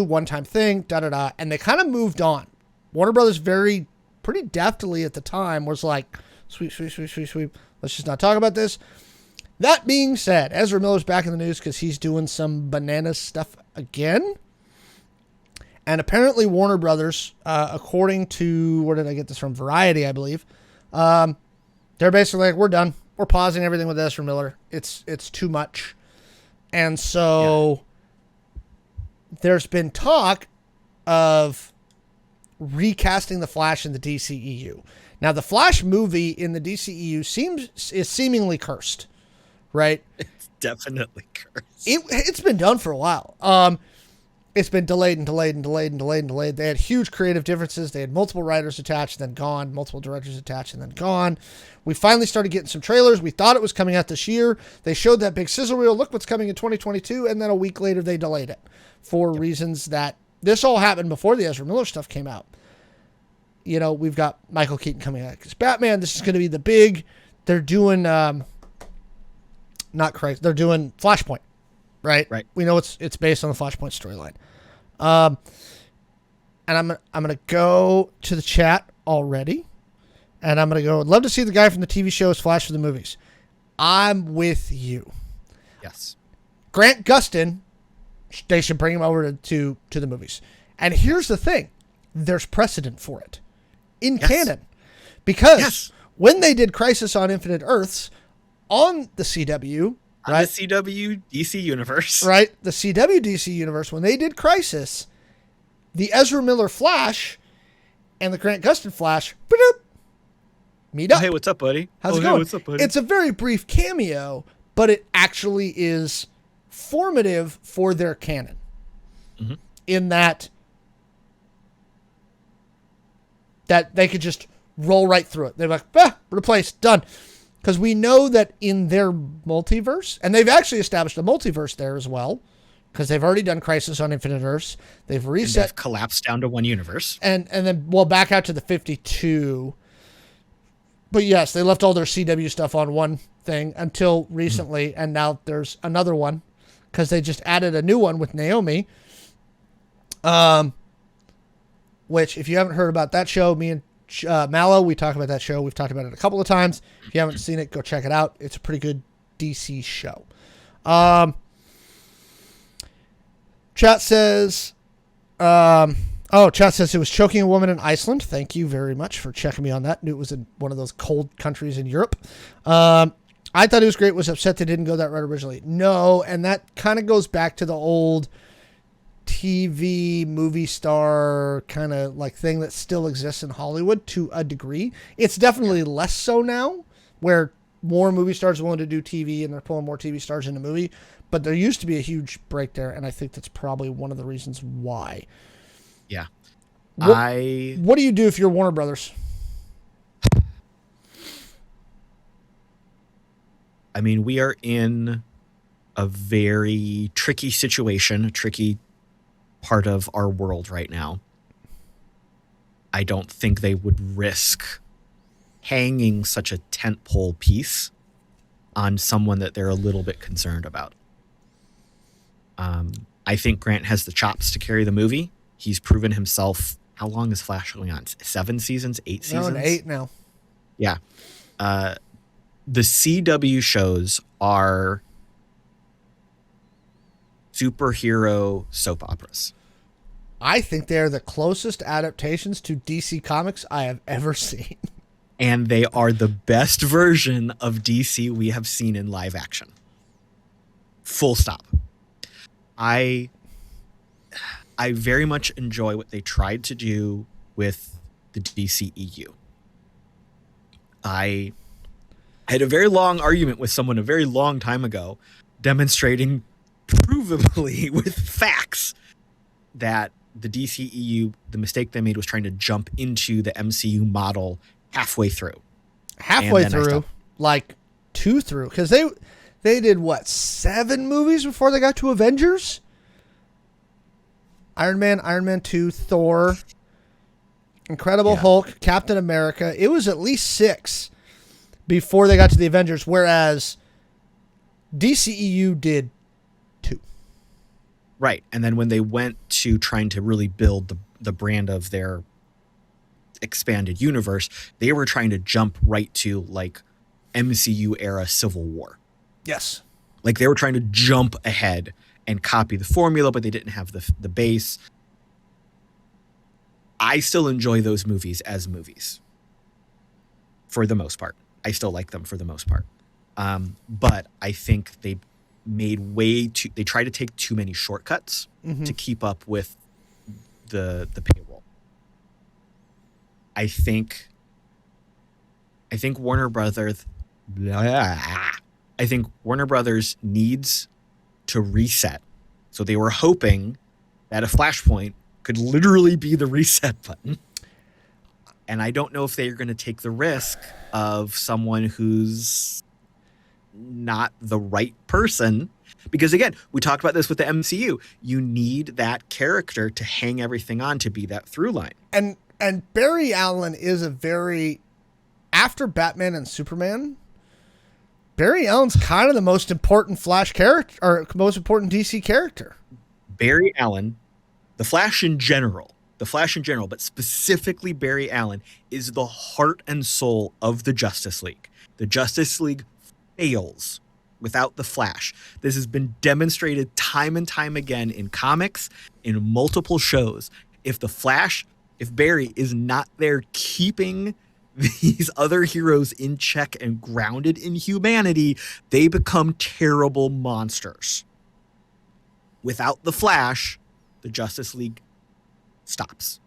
one time thing, and they kind of moved on. Warner Brothers pretty deftly at the time was like, sweep. Let's just not talk about this. That being said, Ezra Miller's back in the news because he's doing some bananas stuff again. And apparently Warner Brothers, according to, where did I get this from? Variety, I believe. They're basically like, we're done. We're pausing everything with Ezra Miller. It's too much. And so there's been talk of recasting the Flash in the DCEU. Now, the Flash movie in the DCEU is seemingly cursed, right? It's definitely cursed. It's been done for a while. It's been delayed. They had huge creative differences. They had multiple writers attached, then gone. Multiple directors attached, and then gone. We finally started getting some trailers. We thought it was coming out this year. They showed that big sizzle reel. Look what's coming in 2022. And then a week later, they delayed it for reasons that this all happened before the Ezra Miller stuff came out. You know, we've got Michael Keaton coming out as Batman. This is going to be the big. They're doing, they're doing Flashpoint. right? Right. We know it's based on the Flashpoint storyline. And I'm gonna go to the chat already, and I'm gonna go. I'd love to see the guy from the TV show as Flash for the movies. I'm with you. Yes. Grant Gustin, they should bring him over to the movies. And here's the thing: there's precedent for it in canon, because when they did Crisis on Infinite Earths on the CW, right? The CW DC universe, right? The CW DC universe, when they did Crisis, the Ezra Miller Flash and the Grant Gustin Flash, meet up. Hey, what's up, buddy? How's it going? What's up, buddy? It's a very brief cameo, but it actually is formative for their canon. Mm-hmm. In that they could just roll right through it. They're like, replaced, done. Because we know that in their multiverse, and they've actually established a multiverse there as well, because they've already done Crisis on Infinite Earths. They've reset. And they've collapsed down to one universe. And then, well, back out to the 52. But yes, they left all their CW stuff on one thing until recently, and now there's another one, because they just added a new one with Naomi. Which, if you haven't heard about that show, me and Mallo, we talk about that show. We've talked about it a couple of times. If you haven't seen it, go check it out. It's a pretty good DC show. Chat says, chat says it was choking a woman in Iceland. Thank you very much for checking me on that. Knew it was in one of those cold countries in Europe. I thought it was great. Was upset they didn't go that route originally. No, and that kind of goes back to the old TV movie star kind of like thing that still exists in Hollywood to a degree. It's definitely less so now, where more movie stars are willing to do TV and they're pulling more TV stars into movie. But there used to be a huge break there, and I think that's probably one of the reasons why. Yeah. What do you do if you're Warner Brothers? I mean, we are in a very tricky situation, a tricky part of our world right now. I don't think they would risk hanging such a tentpole piece on someone that they're a little bit concerned about. I think Grant has the chops to carry the movie. He's proven himself. How long is Flash going on? 7 seasons? 8 seasons? No, 8 now. Yeah. The CW shows are superhero soap operas. I think they're the closest adaptations to DC Comics I have ever seen. And they are the best version of DC we have seen in live action. Full stop. I very much enjoy what they tried to do with the DCEU. I had a very long argument with someone a very long time ago, demonstrating provably with facts that the DCEU, the mistake they made was trying to jump into the MCU model halfway through. Halfway through, like 2 through, because they did what, 7 movies before they got to Avengers? Iron Man 2, Thor, Incredible Hulk, Captain America. It was at least 6 before they got to the Avengers, whereas DCEU did 2. Right. And then when they went to trying to really build the brand of their expanded universe, they were trying to jump right to like MCU era Civil War. Yes. Like they were trying to jump ahead and copy the formula, but they didn't have the base. I still enjoy those movies as movies. For the most part. I still like them for the most part. But I think they made they tried to take too many shortcuts to keep up with the payroll. I think Warner Brothers needs to reset. So they were hoping that a Flashpoint could literally be the reset button. And I don't know if they're going to take the risk of someone who's not the right person. Because again, we talked about this with the MCU. You need that character to hang everything on, to be that through line. And Barry Allen is a very, after Batman and Superman, Barry Allen's kind of the most important Flash character, or most important DC character. Barry Allen, the Flash in general, but specifically Barry Allen is the heart and soul of the Justice League. The Justice League fails without the Flash. This has been demonstrated time and time again in comics, in multiple shows. If Barry is not there keeping these other heroes in check and grounded in humanity, they become terrible monsters. Without the Flash, the Justice League stops.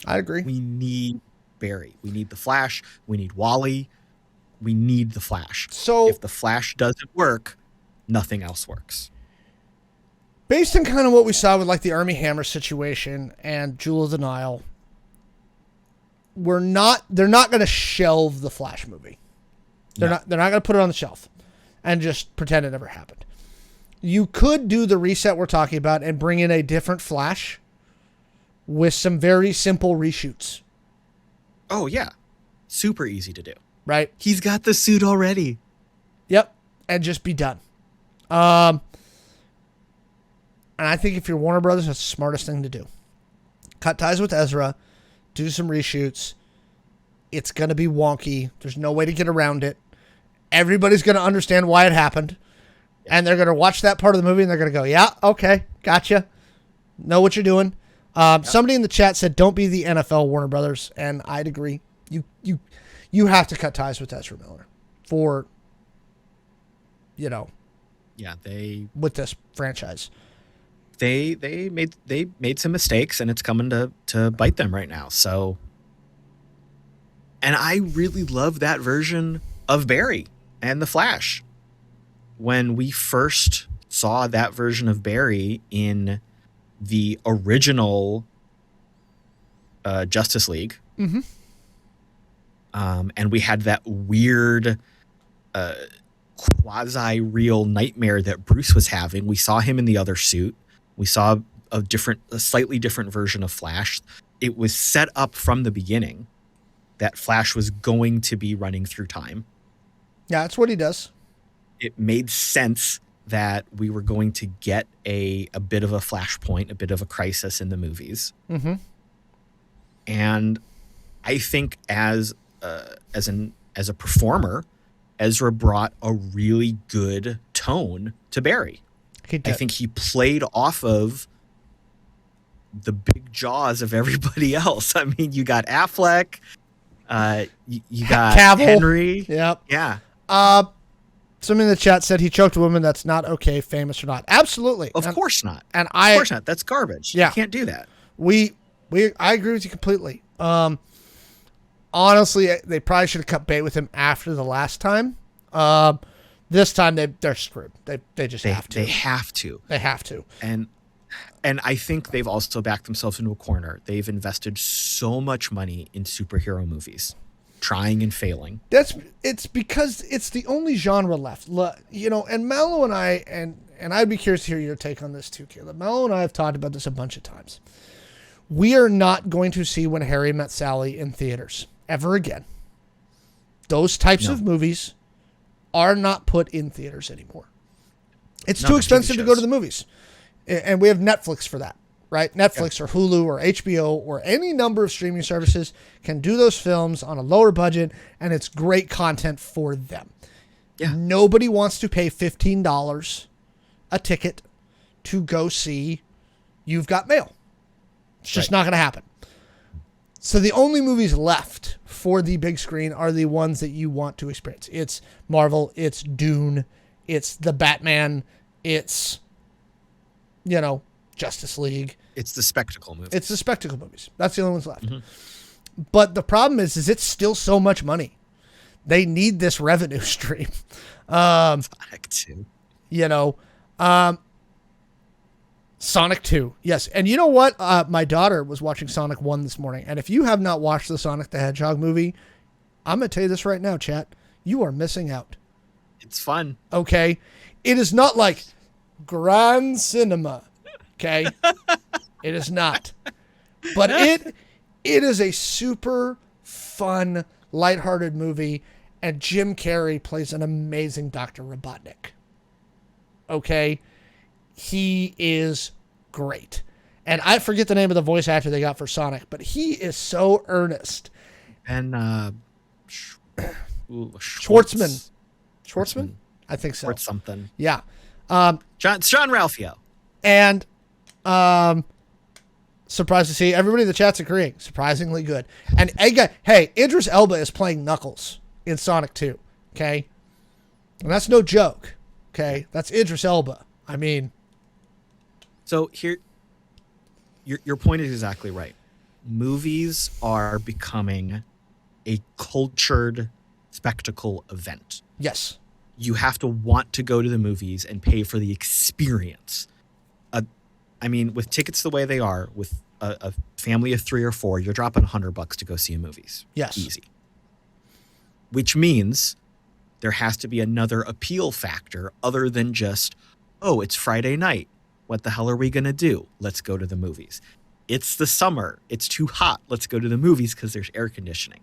I agree. We need Barry. We need the Flash. We need Wally. We need the Flash. So if the Flash doesn't work, nothing else works. Based on kind of what we saw with like the Armie Hammer situation and Jewel of the Nile, they're not going to shelve the Flash movie. They're not going to put it on the shelf and just pretend it never happened. You could do the reset we're talking about and bring in a different Flash with some very simple reshoots. Oh, yeah. Super easy to do. Right? He's got the suit already. Yep. And just be done. And I think if you're Warner Brothers, that's the smartest thing to do. Cut ties with Ezra. Do some reshoots. It's going to be wonky. There's no way to get around it. Everybody's going to understand why it happened. And they're going to watch that part of the movie and they're going to go, yeah, okay, gotcha. Know what you're doing. Somebody in the chat said, don't be the NFL, Warner Brothers. And I'd agree. You have to cut ties with Ezra Miller for, with this franchise. They made some mistakes and it's coming to bite them right now. So, and I really love that version of Barry and the Flash. When we first saw that version of Barry in the original Justice League, mm-hmm. And we had that weird quasi-real nightmare that Bruce was having. We saw him in the other suit. We saw a slightly different version of Flash. It was set up from the beginning that Flash was going to be running through time. Yeah, that's what he does. It made sense that we were going to get a bit of a flashpoint, a bit of a crisis in the movies. Mm-hmm. And I think as a performer, Ezra brought a really good tone to Barry. I think he played off of the big jaws of everybody else. I mean, you got Affleck, you got Cavill. Henry. Yep. Yeah. Somebody in the chat said he choked a woman. That's not okay, famous or not. Absolutely. Of course not. Of course not. That's garbage. Yeah. You can't do that. I agree with you completely. Honestly, they probably should have cut bait with him after the last time. This time they're screwed. They just have to. They have to. They have to. And I think they've also backed themselves into a corner. They've invested so much money in superhero movies, trying and failing. It's because it's the only genre left. And Mallo and I, and I'd be curious to hear your take on this too, Caleb. Mallo and I have talked about this a bunch of times. We are not going to see When Harry Met Sally in theaters ever again. Those types of movies are not put in theaters anymore. It's too expensive to go to the movies. And we have Netflix for that, right? Netflix or Hulu or HBO or any number of streaming services can do those films on a lower budget, and it's great content for them. Yeah. Nobody wants to pay $15 a ticket to go see You've Got Mail. It's just not going to happen. So the only movies left for the big screen are the ones that you want to experience. It's Marvel, it's Dune, it's the Batman, it's, Justice League. It's the spectacle movies. It's the spectacle movies. That's the only ones left. Mm-hmm. But the problem is it's still so much money. They need this revenue stream. Sonic 2. Sonic 2. Yes. And you know what? My daughter was watching Sonic 1 this morning. And if you have not watched the Sonic the Hedgehog movie, I'm going to tell you this right now, chat. You are missing out. It's fun. Okay? It is not like grand cinema. Okay? It is not. But it is a super fun, lighthearted movie. and Jim Carrey plays an amazing Dr. Robotnik. Okay? He is great. And I forget the name of the voice actor they got for Sonic, but he is so earnest. And Schwartzman. Schwartzman? I think so. Schwartz something. Yeah. John Ralphio. And surprised to see everybody in the chat's agreeing. Surprisingly good. And hey, Idris Elba is playing Knuckles in Sonic 2. Okay? And that's no joke. Okay? That's Idris Elba. I mean... So here... Your point is exactly right. Movies are becoming a cultured spectacle event. Yes. You have to want to go to the movies and pay for the experience. I mean, with tickets the way they are, with a family of 3 or 4, you're dropping $100 to go see movies. Yes. Easy. Which means there has to be another appeal factor other than just, oh, it's Friday night. What the hell are we going to do? Let's go to the movies. It's the summer. It's too hot. Let's go to the movies because there's air conditioning.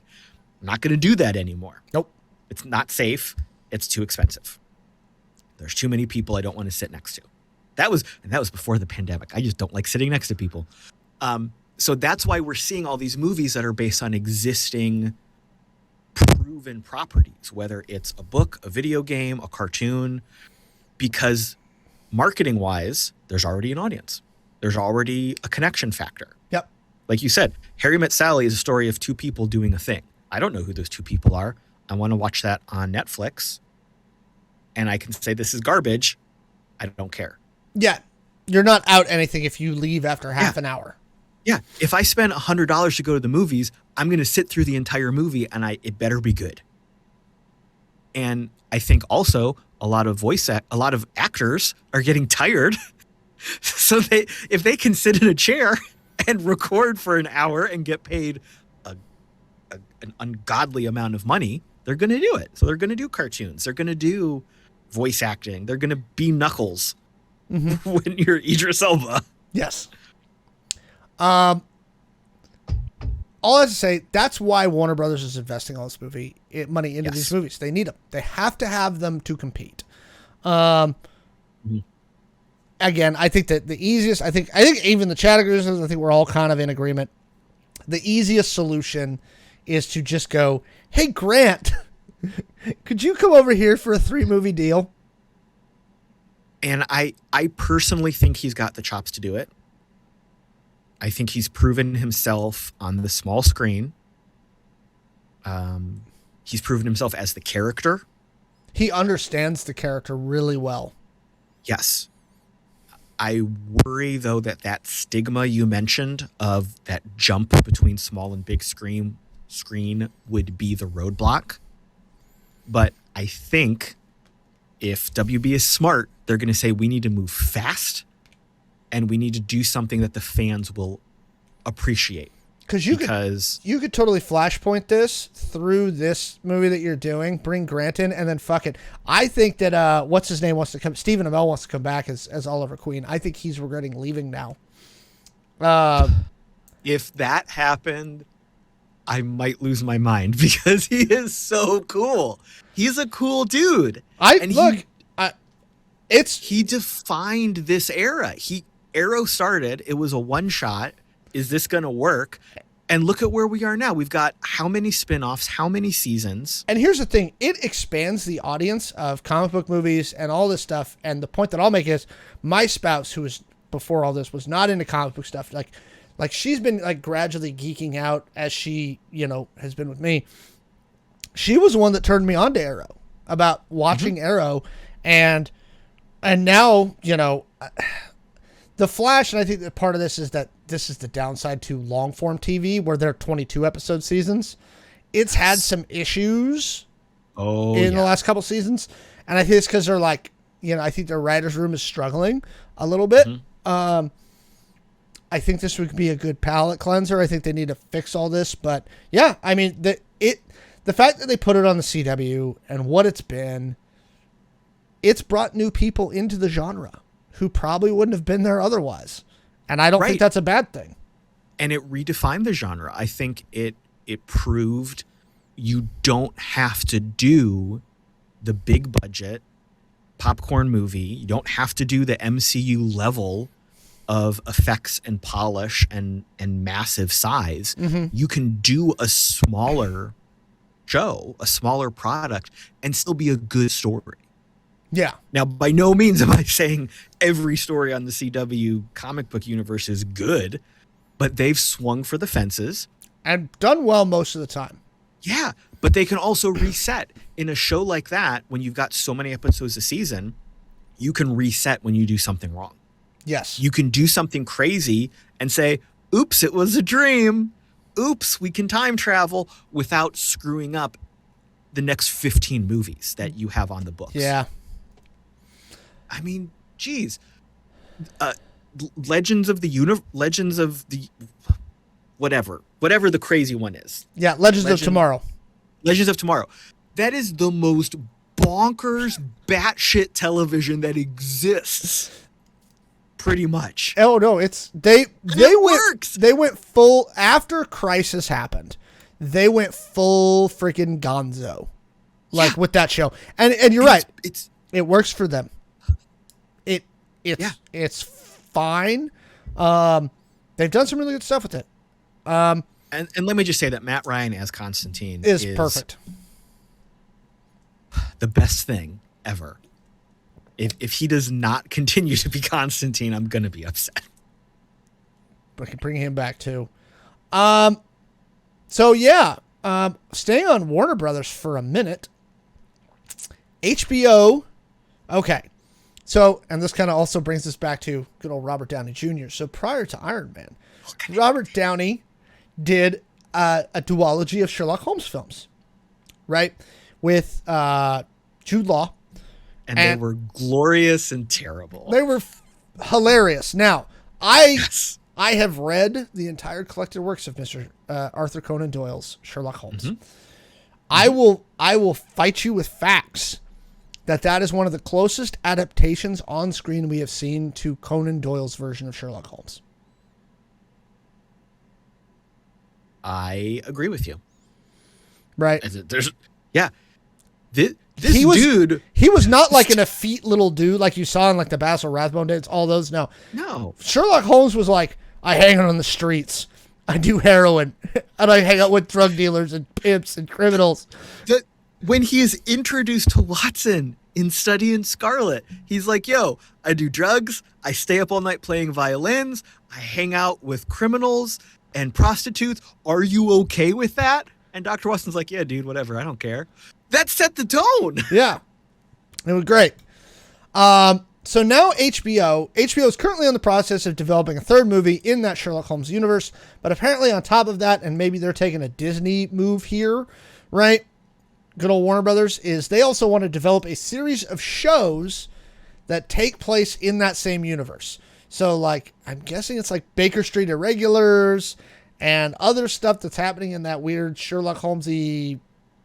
I'm not going to do that anymore. Nope. It's not safe. It's too expensive. There's too many people I don't want to sit next to. That was before the pandemic. I just don't like sitting next to people. So that's why we're seeing all these movies that are based on existing proven properties, whether it's a book, a video game, a cartoon, because marketing-wise, there's already an audience. There's already a connection factor. Yep. Like you said, Harry Met Sally is a story of 2 people doing a thing. I don't know who those 2 people are. I want to watch that on Netflix. And I can say this is garbage. I don't care. Yeah. You're not out anything if you leave after half an hour. Yeah. If I spend $100 to go to the movies, I'm going to sit through the entire movie and it better be good. And I think also a lot of actors are getting tired. So if they can sit in a chair and record for an hour and get paid an ungodly amount of money, they're going to do it. So they're going to do cartoons. They're going to do voice acting. They're going to be Knuckles when you're Idris Elba. Yes. All I have to say, that's why Warner Brothers is investing all this money into these movies. They need them. They have to have them to compete. Again, I think that the easiest, I think even the chat agrees, I think we're all kind of in agreement. The easiest solution is to just go, hey, Grant, could you come over here for a 3-movie deal? And I personally think he's got the chops to do it. I think he's proven himself on the small screen. He's proven himself as the character. He understands the character really well. Yes. I worry, though, that stigma you mentioned of that jump between small and big screen would be the roadblock. But I think if WB is smart, they're going to say we need to move fast and we need to do something that the fans will appreciate. Because you could totally flashpoint this through this movie that you're doing, bring Grant in, and then fuck it. I think that what's his name wants to come. Stephen Amell wants to come back as Oliver Queen. I think he's regretting leaving now. If that happened, I might lose my mind because he is so cool. He's a cool dude. He defined this era. Arrow started. It was a one shot. Is this going to work? And look at where we are now. We've got how many spin-offs, how many seasons. And here's the thing. It expands the audience of comic book movies and all this stuff. And the point that I'll make is my spouse, who was before all this, was not into comic book stuff. Like she's been like gradually geeking out as she, has been with me. She was the one that turned me on to Arrow, about watching Arrow. And now, The Flash, and I think that part of this is that this is the downside to long-form TV, where they're 22-episode seasons. It's had some issues in the last couple seasons, and I think it's because they're like, I think their writer's room is struggling a little bit. I think this would be a good palate cleanser. I think they need to fix all this, but yeah, I mean, the fact that they put it on the CW and what it's been, it's brought new people into the genre who probably wouldn't have been there otherwise. And I don't think that's a bad thing. And it redefined the genre. I think it proved you don't have to do the big budget popcorn movie. You don't have to do the MCU level of effects and polish and massive size. You can do a smaller show, a smaller product, and still be a good story. Yeah. Now, by no means am I saying every story on the CW comic book universe is good, but they've swung for the fences. And done well most of the time. Yeah, but they can also reset. In a show like that, when you've got so many episodes a season, you can reset when you do something wrong. Yes. You can do something crazy and say, oops, it was a dream. Oops, we can time travel without screwing up the next 15 movies that you have on the books. Yeah. I mean, geez. Legends of the whatever the crazy one is. Yeah, Legends of Tomorrow. Legends of Tomorrow. That is the most bonkers batshit television that exists. Pretty much. Oh no, they went full after Crisis happened. They went full freaking gonzo. Like with that show. And you're right. It works for them. It's fine. They've done some really good stuff with it. And let me just say that Matt Ryan as Constantine is perfect. The best thing ever. If he does not continue to be Constantine, I'm going to be upset. But I can bring him back too. So yeah, staying on Warner Brothers for a minute. HBO. Okay. So, and this kind of also brings us back to good old Robert Downey Jr. So prior to Iron Man, Robert Downey did a duology of Sherlock Holmes films, right? With Jude Law. And they were glorious and terrible. They were hilarious. Now, I have read the entire collected works of Mr. Arthur Conan Doyle's Sherlock Holmes. I will fight you with facts that is one of the closest adaptations on screen we have seen to Conan Doyle's version of Sherlock Holmes. I agree with you. Right. He was not like an effete little dude like you saw in like the Basil Rathbone days, all those. No. Sherlock Holmes was like, I hang out on the streets. I do heroin. And I hang out with drug dealers and pimps and criminals. When he is introduced to Watson in Study in Scarlet, he's like, yo, I do drugs. I stay up all night playing violins. I hang out with criminals and prostitutes. Are you okay with that? And Dr. Watson's like, yeah, dude, whatever. I don't care. That set the tone. Yeah. It was great. So now HBO is currently in the process of developing a third movie in that Sherlock Holmes universe. But apparently on top of that, and maybe they're taking a Disney move here, right? Good old Warner Brothers, is they also want to develop a series of shows that take place in that same universe. So like, I'm guessing it's like Baker Street Irregulars and other stuff that's happening in that weird Sherlock Holmesy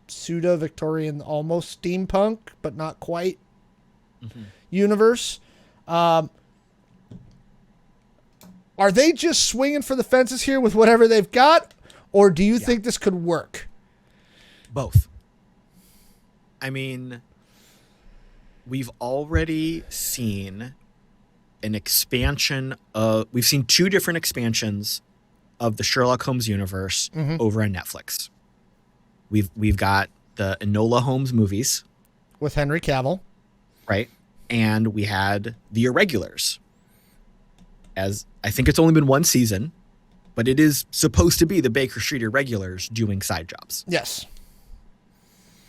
pseudo-Victorian, almost steampunk, but not quite universe. Are they just swinging for the fences here with whatever they've got? Or do you think this could work? Both. I mean, we've already seen an expansion of... We've seen two different expansions of the Sherlock Holmes universe over on Netflix. We've got the Enola Holmes movies. With Henry Cavill. Right. And we had the Irregulars. As I think it's only been one season, but it is supposed to be the Baker Street Irregulars doing side jobs. Yes.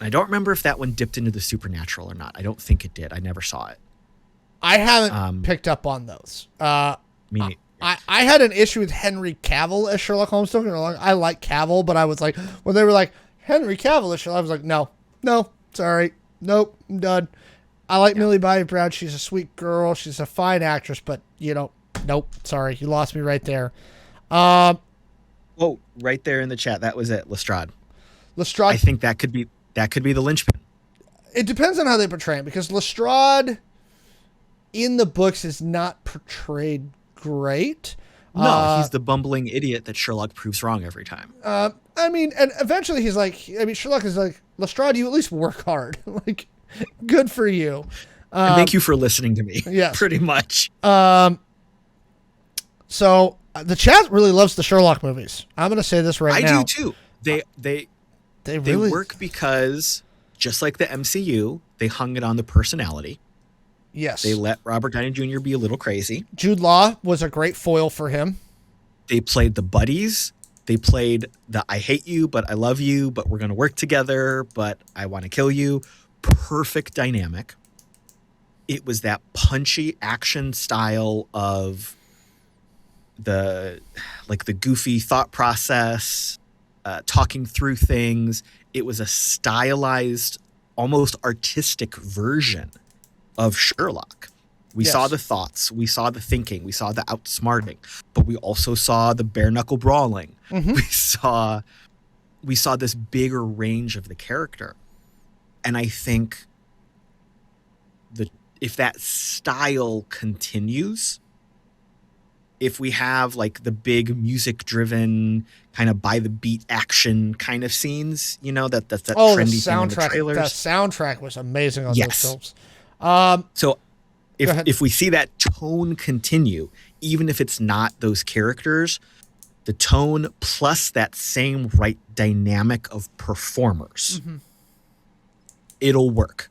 I don't remember if that one dipped into the supernatural or not. I don't think it did. I never saw it. I haven't picked up on those. Me I had an issue with Henry Cavill as Sherlock Holmes. Don't get me wrong. I like Cavill, but I was like, when they were like, Henry Cavill as Sherlock, I was like, no, sorry. Nope, I'm done. I like Millie Bobby Brown. She's a sweet girl. She's a fine actress, but, nope, sorry. You lost me right there. Oh, right there in the chat. That was it. Lestrade. I think that could be the linchpin. It depends on how they portray him, because Lestrade in the books is not portrayed great. No, he's the bumbling idiot that Sherlock proves wrong every time. I mean, and eventually he's like, I mean, Sherlock is like, Lestrade, you at least work hard. Like, good for you. And thank you for listening to me. Yes. Pretty much. So the chat really loves the Sherlock movies. I'm going to say this right now. I do too. They really work because, just like the MCU, they hung it on the personality. Yes. They let Robert Downey Jr. be a little crazy. Jude Law was a great foil for him. They played the buddies. They played the I hate you, but I love you, but we're going to work together, but I want to kill you. Perfect dynamic. It was that punchy action style of the goofy thought process, talking through things. It was a stylized, almost artistic version of Sherlock. We saw the thoughts, we saw the thinking, we saw the outsmarting, but we also saw the bare knuckle brawling. Mm-hmm. We saw this bigger range of the character. And I think if that style continues, if we have like the big music driven kind of by the beat action kind of scenes, that's that trendy thing in the trailers. The soundtrack was amazing on those films. So if we see that tone continue, even if it's not those characters, the tone plus that same right dynamic of performers, it'll work.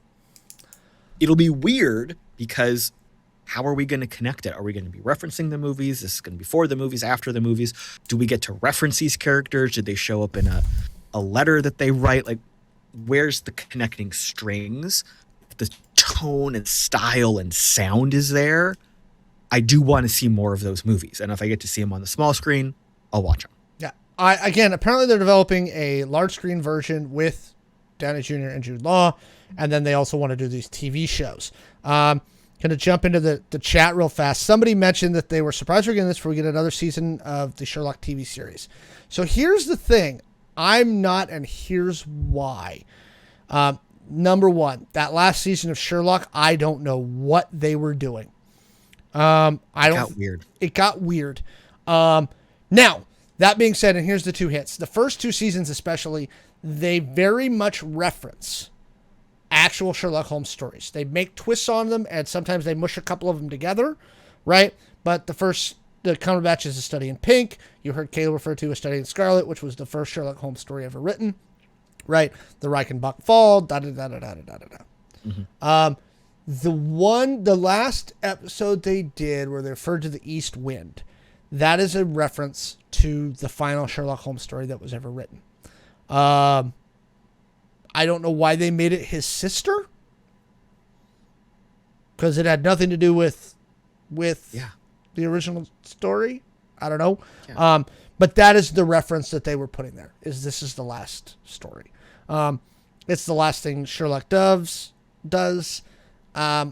It'll be weird because how are we going to connect it? Are we going to be referencing the movies? Is this going to be before the movies, after the movies? Do we get to reference these characters? Did they show up in a letter that they write? Like, where's the connecting strings? The tone and style and sound is there. I do want to see more of those movies. And if I get to see them on the small screen, I'll watch them. Yeah. Again, apparently they're developing a large screen version with Downey Jr. and Jude Law. And then they also want to do these TV shows. Going to jump into the chat real fast. Somebody mentioned that they were surprised we're getting this before we get another season of the Sherlock TV series. So here's the thing. I'm not, and here's why. Number one, that last season of Sherlock, I don't know what they were doing. It got weird. It got weird. Now, that being said, and here's the two hits. The first two seasons especially, they very much reference actual Sherlock Holmes stories. They make twists on them, and sometimes they mush a couple of them together, right? But the Cumberbatch is A Study in Pink. You heard Kayla refer to A Study in Scarlet, which was the first Sherlock Holmes story ever written, right? The Reichenbach Fall, Mm-hmm. The last episode they did where they referred to the East Wind, that is a reference to the final Sherlock Holmes story that was ever written. I don't know why they made it his sister, because it had nothing to do with the original story. I don't know. Yeah. But that is the reference that they were putting there, is this is the last story. It's the last thing Sherlock does. I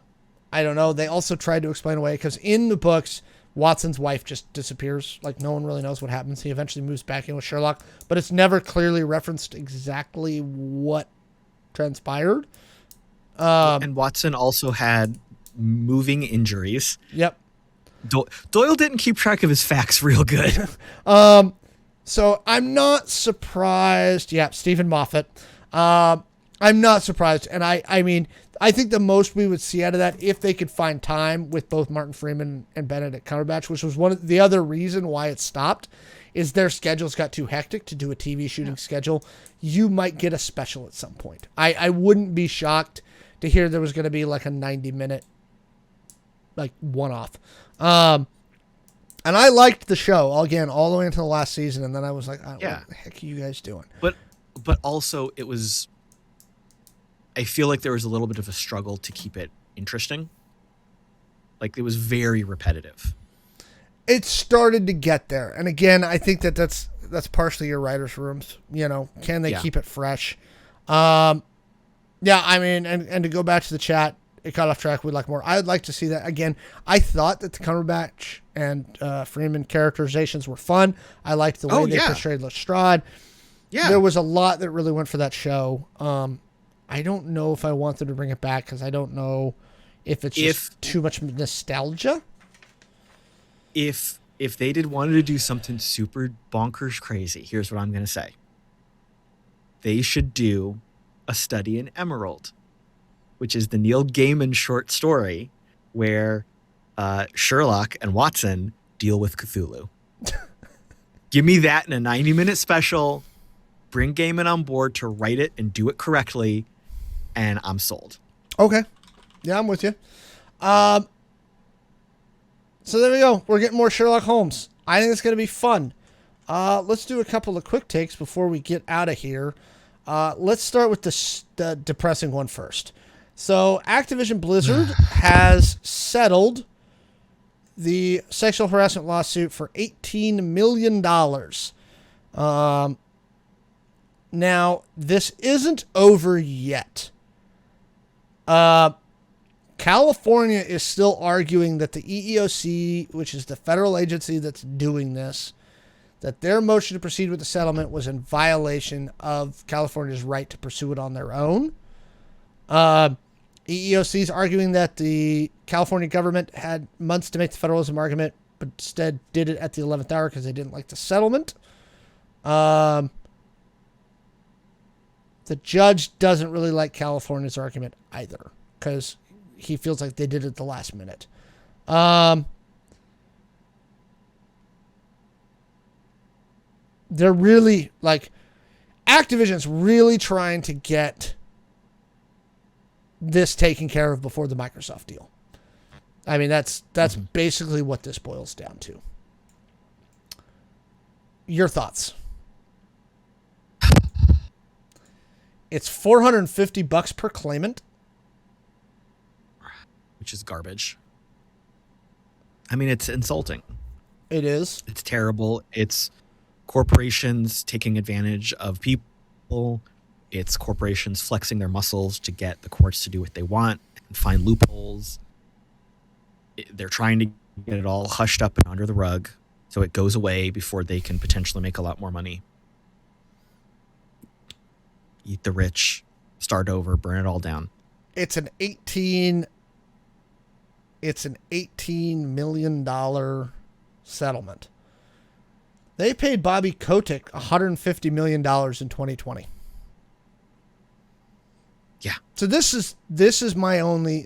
don't know. They also tried to explain away, because in the books, Watson's wife just disappears. Like, no one really knows what happens. He eventually moves back in with Sherlock, but it's never clearly referenced exactly what transpired. And Watson also had moving injuries. Yep. Doyle didn't keep track of his facts real good. So I'm not surprised. Yeah, Stephen Moffat. I'm not surprised. And I mean, I think the most we would see out of that, if they could find time with both Martin Freeman and Benedict Cumberbatch, which was one of the other reason why it stopped, is their schedules got too hectic to do a TV shooting schedule. You might get a special at some point. I wouldn't be shocked to hear there was going to be like a 90-minute like one-off. And I liked the show, again, all the way until the last season, and then I was like, what the heck are you guys doing? But also it was, I feel like there was a little bit of a struggle to keep it interesting. Like, it was very repetitive. It started to get there. And again, I think that's partially your writer's rooms. Can they keep it fresh? I mean, and to go back to the chat, it got off track. We'd like more. I would like to see that again. I thought that the Cumberbatch and Freeman characterizations were fun. I liked the way they portrayed Lestrade. Yeah. There was a lot that really went for that show. I don't know if I want them to bring it back, because I don't know if it's just too much nostalgia. If if they wanted to do something super bonkers crazy, here's what I'm going to say. They should do a study in Emerald, which is the Neil Gaiman short story where Sherlock and Watson deal with Cthulhu. Give me that in a 90-minute special. Bring Gaiman on board to write it and do it correctly, and I'm sold. Okay. Yeah, I'm with you. So there we go. We're getting more Sherlock Holmes. I think it's going to be fun. Let's do a couple of quick takes before we get out of here. Let's start with the depressing one first. So Activision Blizzard has settled the sexual harassment lawsuit for $18 million. Now, this isn't over yet. California is still arguing that the EEOC, which is the federal agency that's doing this, that their motion to proceed with the settlement was in violation of California's right to pursue it on their own. EEOC is arguing that the California government had months to make the federalism argument, but instead did it at the 11th hour because they didn't like the settlement. The judge doesn't really like California's argument either because he feels like they did it at the last minute. They're really, like, Activision's really trying to get this taken care of before the Microsoft deal. I mean, that's basically what this boils down to. Your thoughts? It's $450 per claimant, which is garbage. I mean, it's insulting. It is. It's terrible. It's corporations taking advantage of people. It's corporations flexing their muscles to get the courts to do what they want and find loopholes. They're trying to get it all hushed up and under the rug so it goes away before they can potentially make a lot more money. Eat the rich, start over, burn it all down. It's an $18 million settlement. They paid Bobby Kotick $150 million in 2020. Yeah. So this is not my only,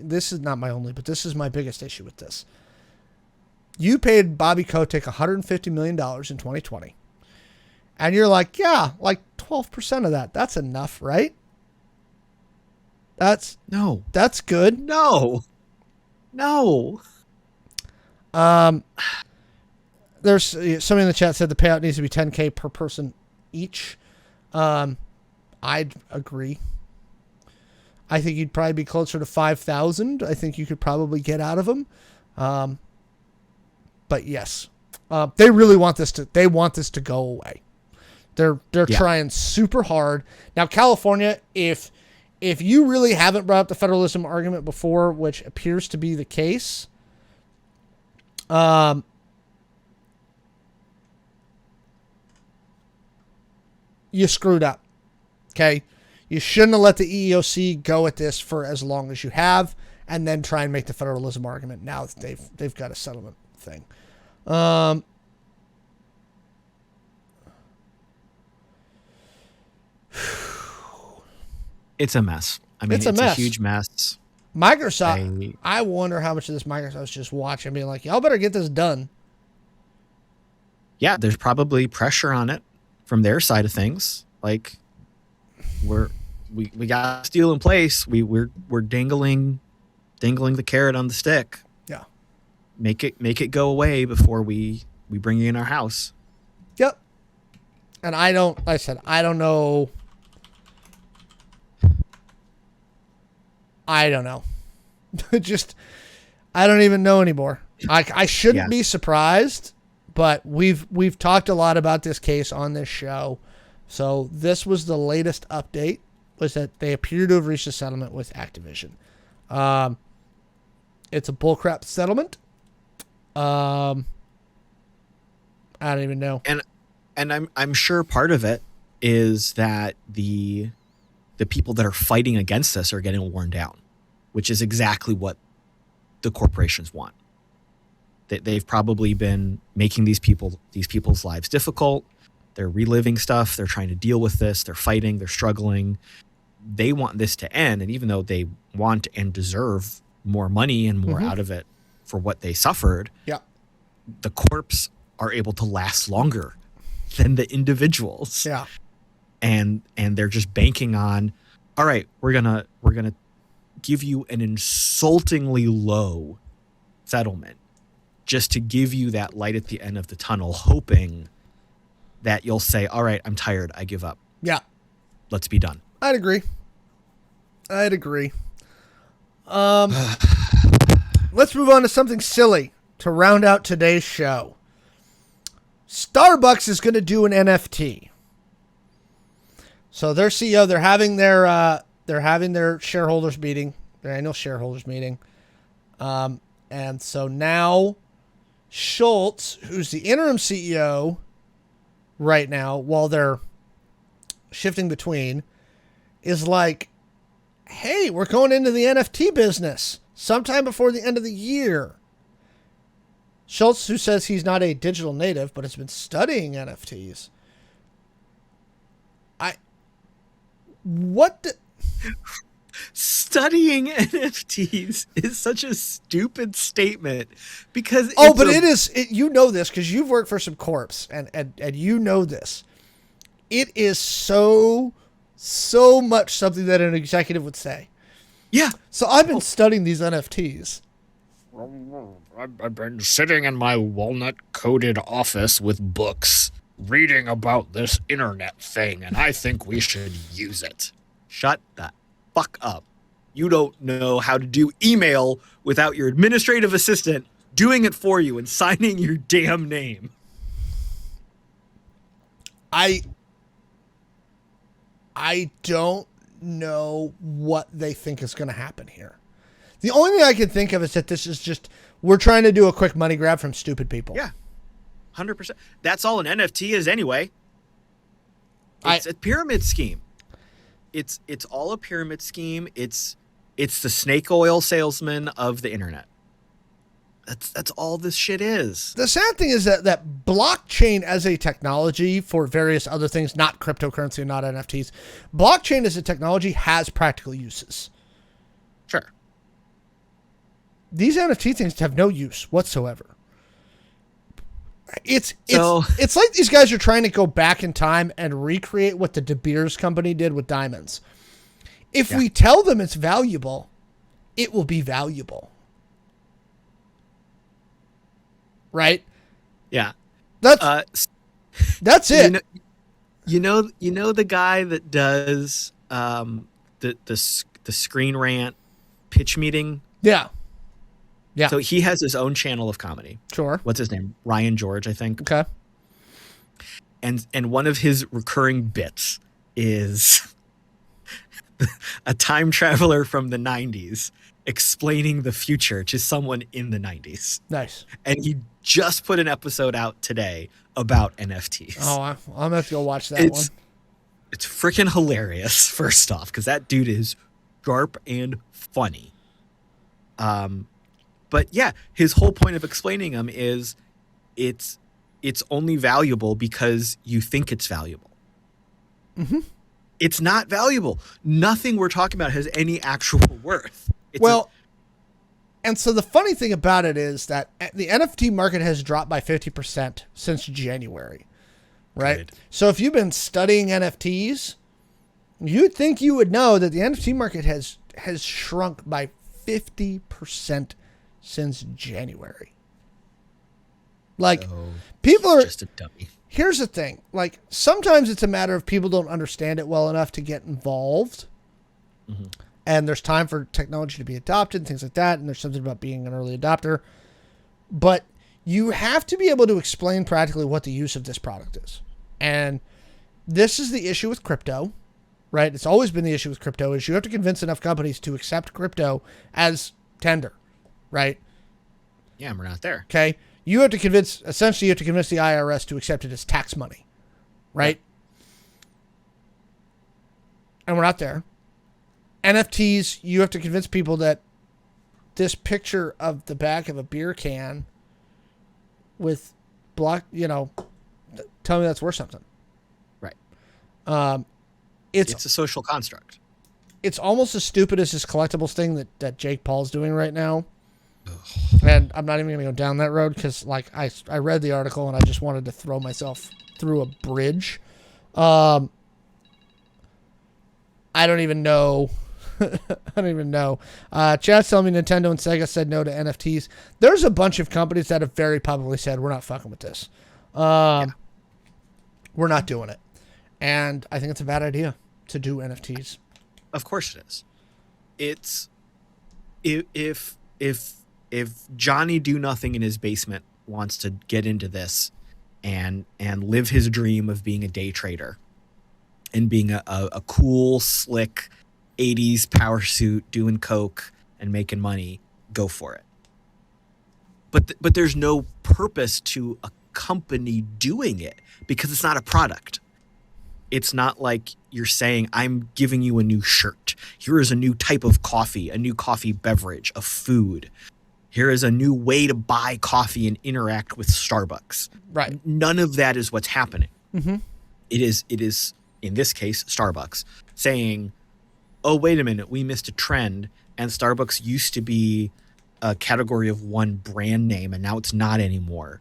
but this is my biggest issue with this. You paid Bobby Kotick $150 million in 2020. And you're like, yeah, like 12% of that. That's enough, right? That's good. No. There's somebody in the chat said the payout needs to be $10,000 per person each. I'd agree. I think you'd probably be closer to $5,000. I think you could probably get out of them. But yes, they really want this to go away. They're trying super hard. Now, California, if you really haven't brought up the federalism argument before, which appears to be the case, you screwed up. Okay? You shouldn't have let the EEOC go at this for as long as you have and then try and make the federalism argument now that they've got a settlement thing. It's a mess. I mean, it's a huge mess. Microsoft, I wonder how much of this Microsoft's just watching being like, y'all better get this done. Yeah, there's probably pressure on it from their side of things. Like, we got this deal in place. We're dangling the carrot on the stick. Yeah. Make it go away before we bring you in our house. Yep. And I don't know. I don't know. Just, I don't even know anymore. I shouldn't be surprised, but we've talked a lot about this case on this show. So this was the latest update, was that they appear to have reached a settlement with Activision. It's a bullcrap settlement. I don't even know. And I'm sure part of it is that the people that are fighting against this are getting worn down, which is exactly what the corporations want. They've probably been making these people's lives difficult. They're reliving stuff. They're trying to deal with this. They're fighting. They're struggling. They want this to end. And even though they want and deserve more money and more out of it for what they suffered, the corps are able to last longer than the individuals. Yeah. And they're just banking on, all right, we're gonna give you an insultingly low settlement just to give you that light at the end of the tunnel, hoping that you'll say, all right, I'm tired, I give up. Yeah. Let's be done. I'd agree. Let's move on to something silly to round out today's show. Starbucks is going to do an NFT. So their CEO, they're having their shareholders meeting, their annual shareholders meeting. And so now Schultz, who's the interim CEO right now, while they're shifting between, is like, hey, we're going into the NFT business sometime before the end of the year. Schultz, who says he's not a digital native, but has been studying NFTs. Studying NFTs is such a stupid statement because you know this because you've worked for some corps and you know this. It is so much something that an executive would say. Yeah. So I've been studying these NFTs. I've been sitting in my walnut-coated office with books, reading about this internet thing, and I think we should use it. Shut the fuck up. You don't know how to do email without your administrative assistant doing it for you and signing your damn name. I don't know what they think is going to happen here. The only thing I can think of is that this is just, we're trying to do a quick money grab from stupid people. Yeah, 100%. That's all an NFT is anyway. It's a pyramid scheme. It's all a pyramid scheme. It's the snake oil salesman of the internet. That's all this shit is. The sad thing is that blockchain as a technology for various other things, not cryptocurrency, not NFTs, blockchain as a technology has practical uses. Sure. These NFT things have no use whatsoever. It's like these guys are trying to go back in time and recreate what the De Beers company did with diamonds. If we tell them it's valuable, it will be valuable. Right? Yeah. That's it. You know the guy that does the Screen Rant pitch meeting? Yeah. Yeah. So he has his own channel of comedy. Sure. What's his name? Ryan George, I think. Okay. And one of his recurring bits is a time traveler from the 90s explaining the future to someone in the 90s. Nice. And he just put an episode out today about NFTs. Oh, I'm going to have to go watch that one. It's freaking hilarious, first off, because that dude is sharp and funny. But yeah, his whole point of explaining them is it's only valuable because you think it's valuable. Mm-hmm. It's not valuable. Nothing we're talking about has any actual worth. And so the funny thing about it is that the NFT market has dropped by 50% since January, right? Good. So if you've been studying NFTs, you'd think you would know that the NFT market has shrunk by 50% since January. Like, people are just a dummy. Here's the thing. Like, sometimes it's a matter of people don't understand it well enough to get involved. Mm-hmm. And there's time for technology to be adopted and things like that. And there's something about being an early adopter. But you have to be able to explain practically what the use of this product is. And this is the issue with crypto, right? It's always been the issue with crypto is you have to convince enough companies to accept crypto as tender, right? Yeah, we're not there. Okay. You have to convince the IRS to accept it as tax money, right? Yeah. And we're not there. NFTs, you have to convince people that this picture of the back of a beer can block, tell me that's worth something. Right. It's a social construct. It's almost as stupid as this collectibles thing that Jake Paul's doing right now. And I'm not even going to go down that road because, like, I read the article and I just wanted to throw myself through a bridge. I don't even know. Chat's telling me Nintendo and Sega said no to NFTs. There's a bunch of companies that have very publicly said, we're not fucking with this. We're not doing it. And I think it's a bad idea to do NFTs. Of course it is. It's if Johnny Do Nothing in his basement wants to get into this and live his dream of being a day trader and being a cool, slick 80s power suit, doing coke and making money, go for it. But there's no purpose to a company doing it because it's not a product. It's not like you're saying, I'm giving you a new shirt. Here is a new type of coffee, a new coffee beverage, a food. Here is a new way to buy coffee and interact with Starbucks. Right. None of that is what's happening. Mm-hmm. It is, in this case, Starbucks saying, oh, wait a minute, we missed a trend. And Starbucks used to be a category of one brand name, and now it's not anymore.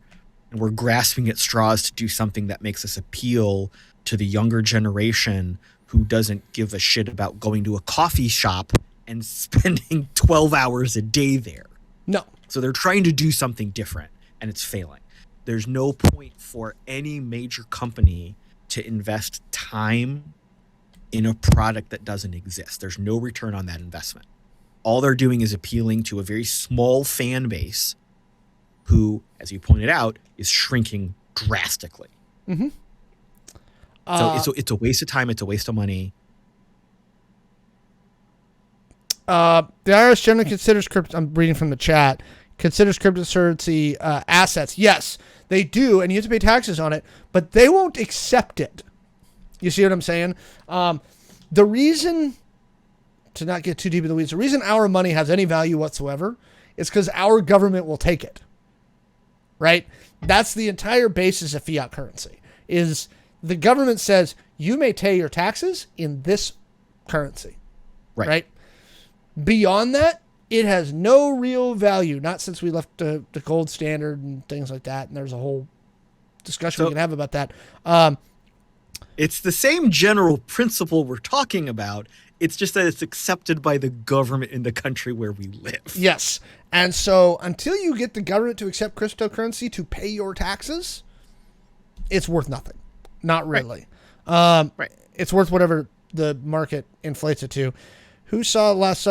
And we're grasping at straws to do something that makes us appeal to the younger generation who doesn't give a shit about going to a coffee shop and spending 12 hours a day there. No. So they're trying to do something different, and it's failing. There's no point for any major company to invest time in a product that doesn't exist. There's no return on that investment. All they're doing is appealing to a very small fan base who, as you pointed out, is shrinking drastically. Mm-hmm. So it's a waste of time. It's a waste of money. The IRS generally considers crypto. I'm reading from the chat. Considers cryptocurrency assets. Yes, they do, and you have to pay taxes on it, but they won't accept it. You see what I'm saying? The reason, to not get too deep in the weeds, the reason our money has any value whatsoever is because our government will take it. Right? That's the entire basis of fiat currency. Is the government says you may pay your taxes in this currency. Right? Beyond that, it has no real value. Not since we left the gold standard and things like that. And there's a whole discussion we can have about that. It's the same general principle we're talking about. It's just that it's accepted by the government in the country where we live. Yes. And so until you get the government to accept cryptocurrency to pay your taxes, it's worth nothing. Not really. Right. It's worth whatever the market inflates it to. Who saw last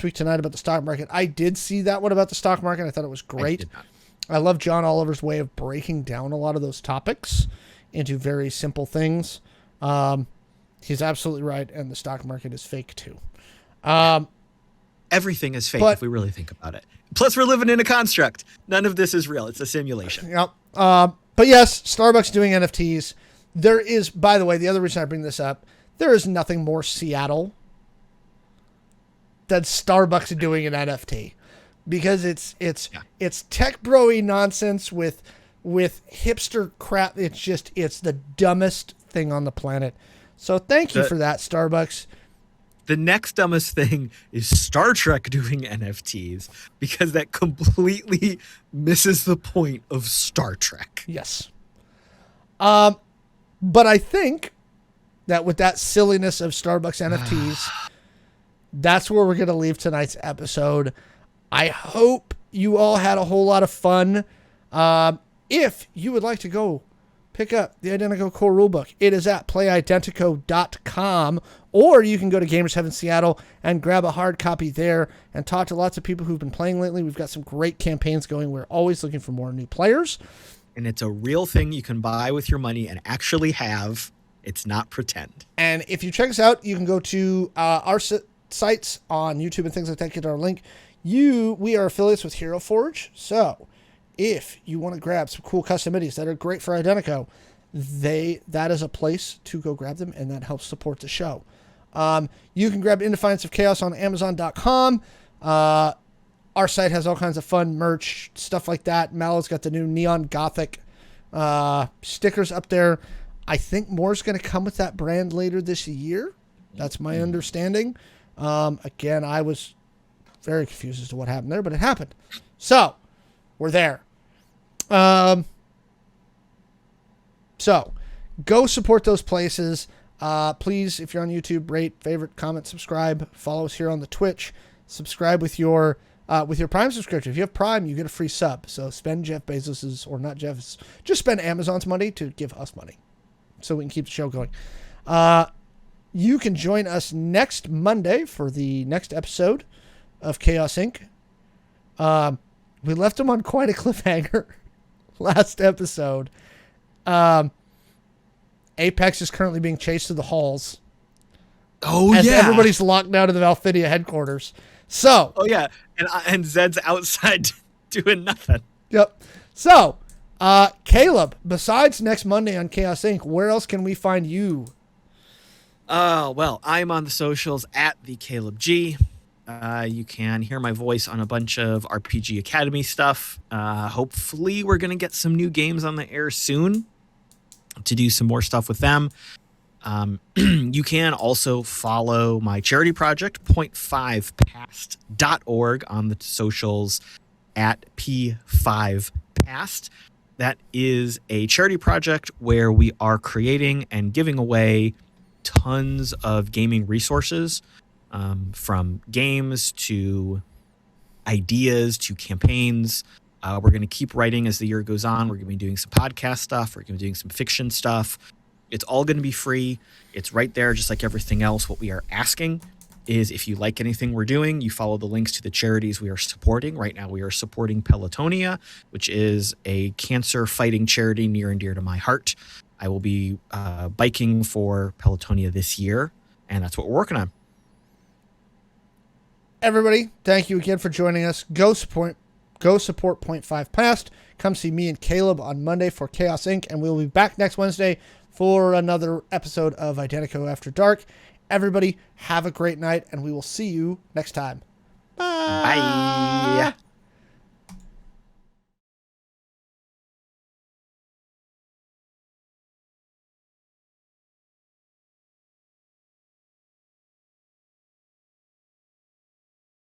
week tonight about the stock market? I did see that one about the stock market. I thought it was great. I love John Oliver's way of breaking down a lot of those topics into very simple things. He's absolutely right, and the stock market is fake too. Everything is fake if we really think about it. Plus, we're living in a construct. None of this is real. It's a simulation. Yep. But yes, Starbucks doing NFTs. There is, by the way, the other reason I bring this up, there is nothing more Seattle than Starbucks doing an NFT, because it's tech bro-y nonsense with hipster crap. It's the dumbest thing on the planet. So thank you for that, Starbucks. The next dumbest thing is Star Trek doing NFTs, because that completely misses the point of Star Trek. Yes. But I think that with that silliness of Starbucks NFTs, that's where we're going to leave tonight's episode. I hope you all had a whole lot of fun. If you would like to go pick up the Identico core rulebook, it is at playidentico.com, or you can go to Gamers Heaven Seattle and grab a hard copy there and talk to lots of people who've been playing lately. We've got some great campaigns going. We're always looking for more new players. And it's a real thing you can buy with your money and actually have. It's not pretend. And if you check us out, you can go to our sites on YouTube and things like that. Get our link. We are affiliates with Hero Forge, so if you want to grab some cool custom minis that are great for Identico, that is a place to go grab them, and that helps support the show. You can grab In Defiance of Chaos on Amazon.com. Our site has all kinds of fun merch, stuff like that. Mallo's got the new Neon Gothic stickers up there. I think more's going to come with that brand later this year. That's my understanding. Again, I was very confused as to what happened there, but it happened. So, we're there. So, go support those places. Please, if you're on YouTube, rate, favorite, comment, subscribe. Follow us here on the Twitch. Subscribe with your Prime subscription. If you have Prime, you get a free sub. So spend Jeff Bezos's, or not Jeff's, just spend Amazon's money to give us money so we can keep the show going. You can join us next Monday for the next episode of Chaos Inc. We left them on quite a cliffhanger last episode. Apex is currently being chased through the halls. Oh, as yeah. Everybody's locked down to the Valfidia headquarters. So. Oh, yeah. And Zed's outside doing nothing. Yep. So, Caleb, besides next Monday on Chaos Inc., where else can we find you? Well, I'm on the socials at the Caleb G. You can hear my voice on a bunch of RPG Academy stuff. Hopefully, we're going to get some new games on the air soon to do some more stuff with them. You can also follow my charity project, point5past.org, on the socials at P5Past. That is a charity project where we are creating and giving away tons of gaming resources, from games to ideas to campaigns. We're going to keep writing as the year goes on. We're going to be doing some podcast stuff. We're going to be doing some fiction stuff. It's all going to be free. It's right there, just like everything else. What we are asking is, if you like anything we're doing, you follow the links to the charities we are supporting. Right now, we are supporting Pelotonia, which is a cancer fighting charity near and dear to my heart. I will be biking for Pelotonia this year, and that's what we're working on. Everybody, thank you again for joining us. Go support Point 5 Past. Come see me and Caleb on Monday for Chaos Inc., and we'll be back next Wednesday for another episode of Identico After Dark. Everybody, have a great night, and we will see you next time. Bye. Bye.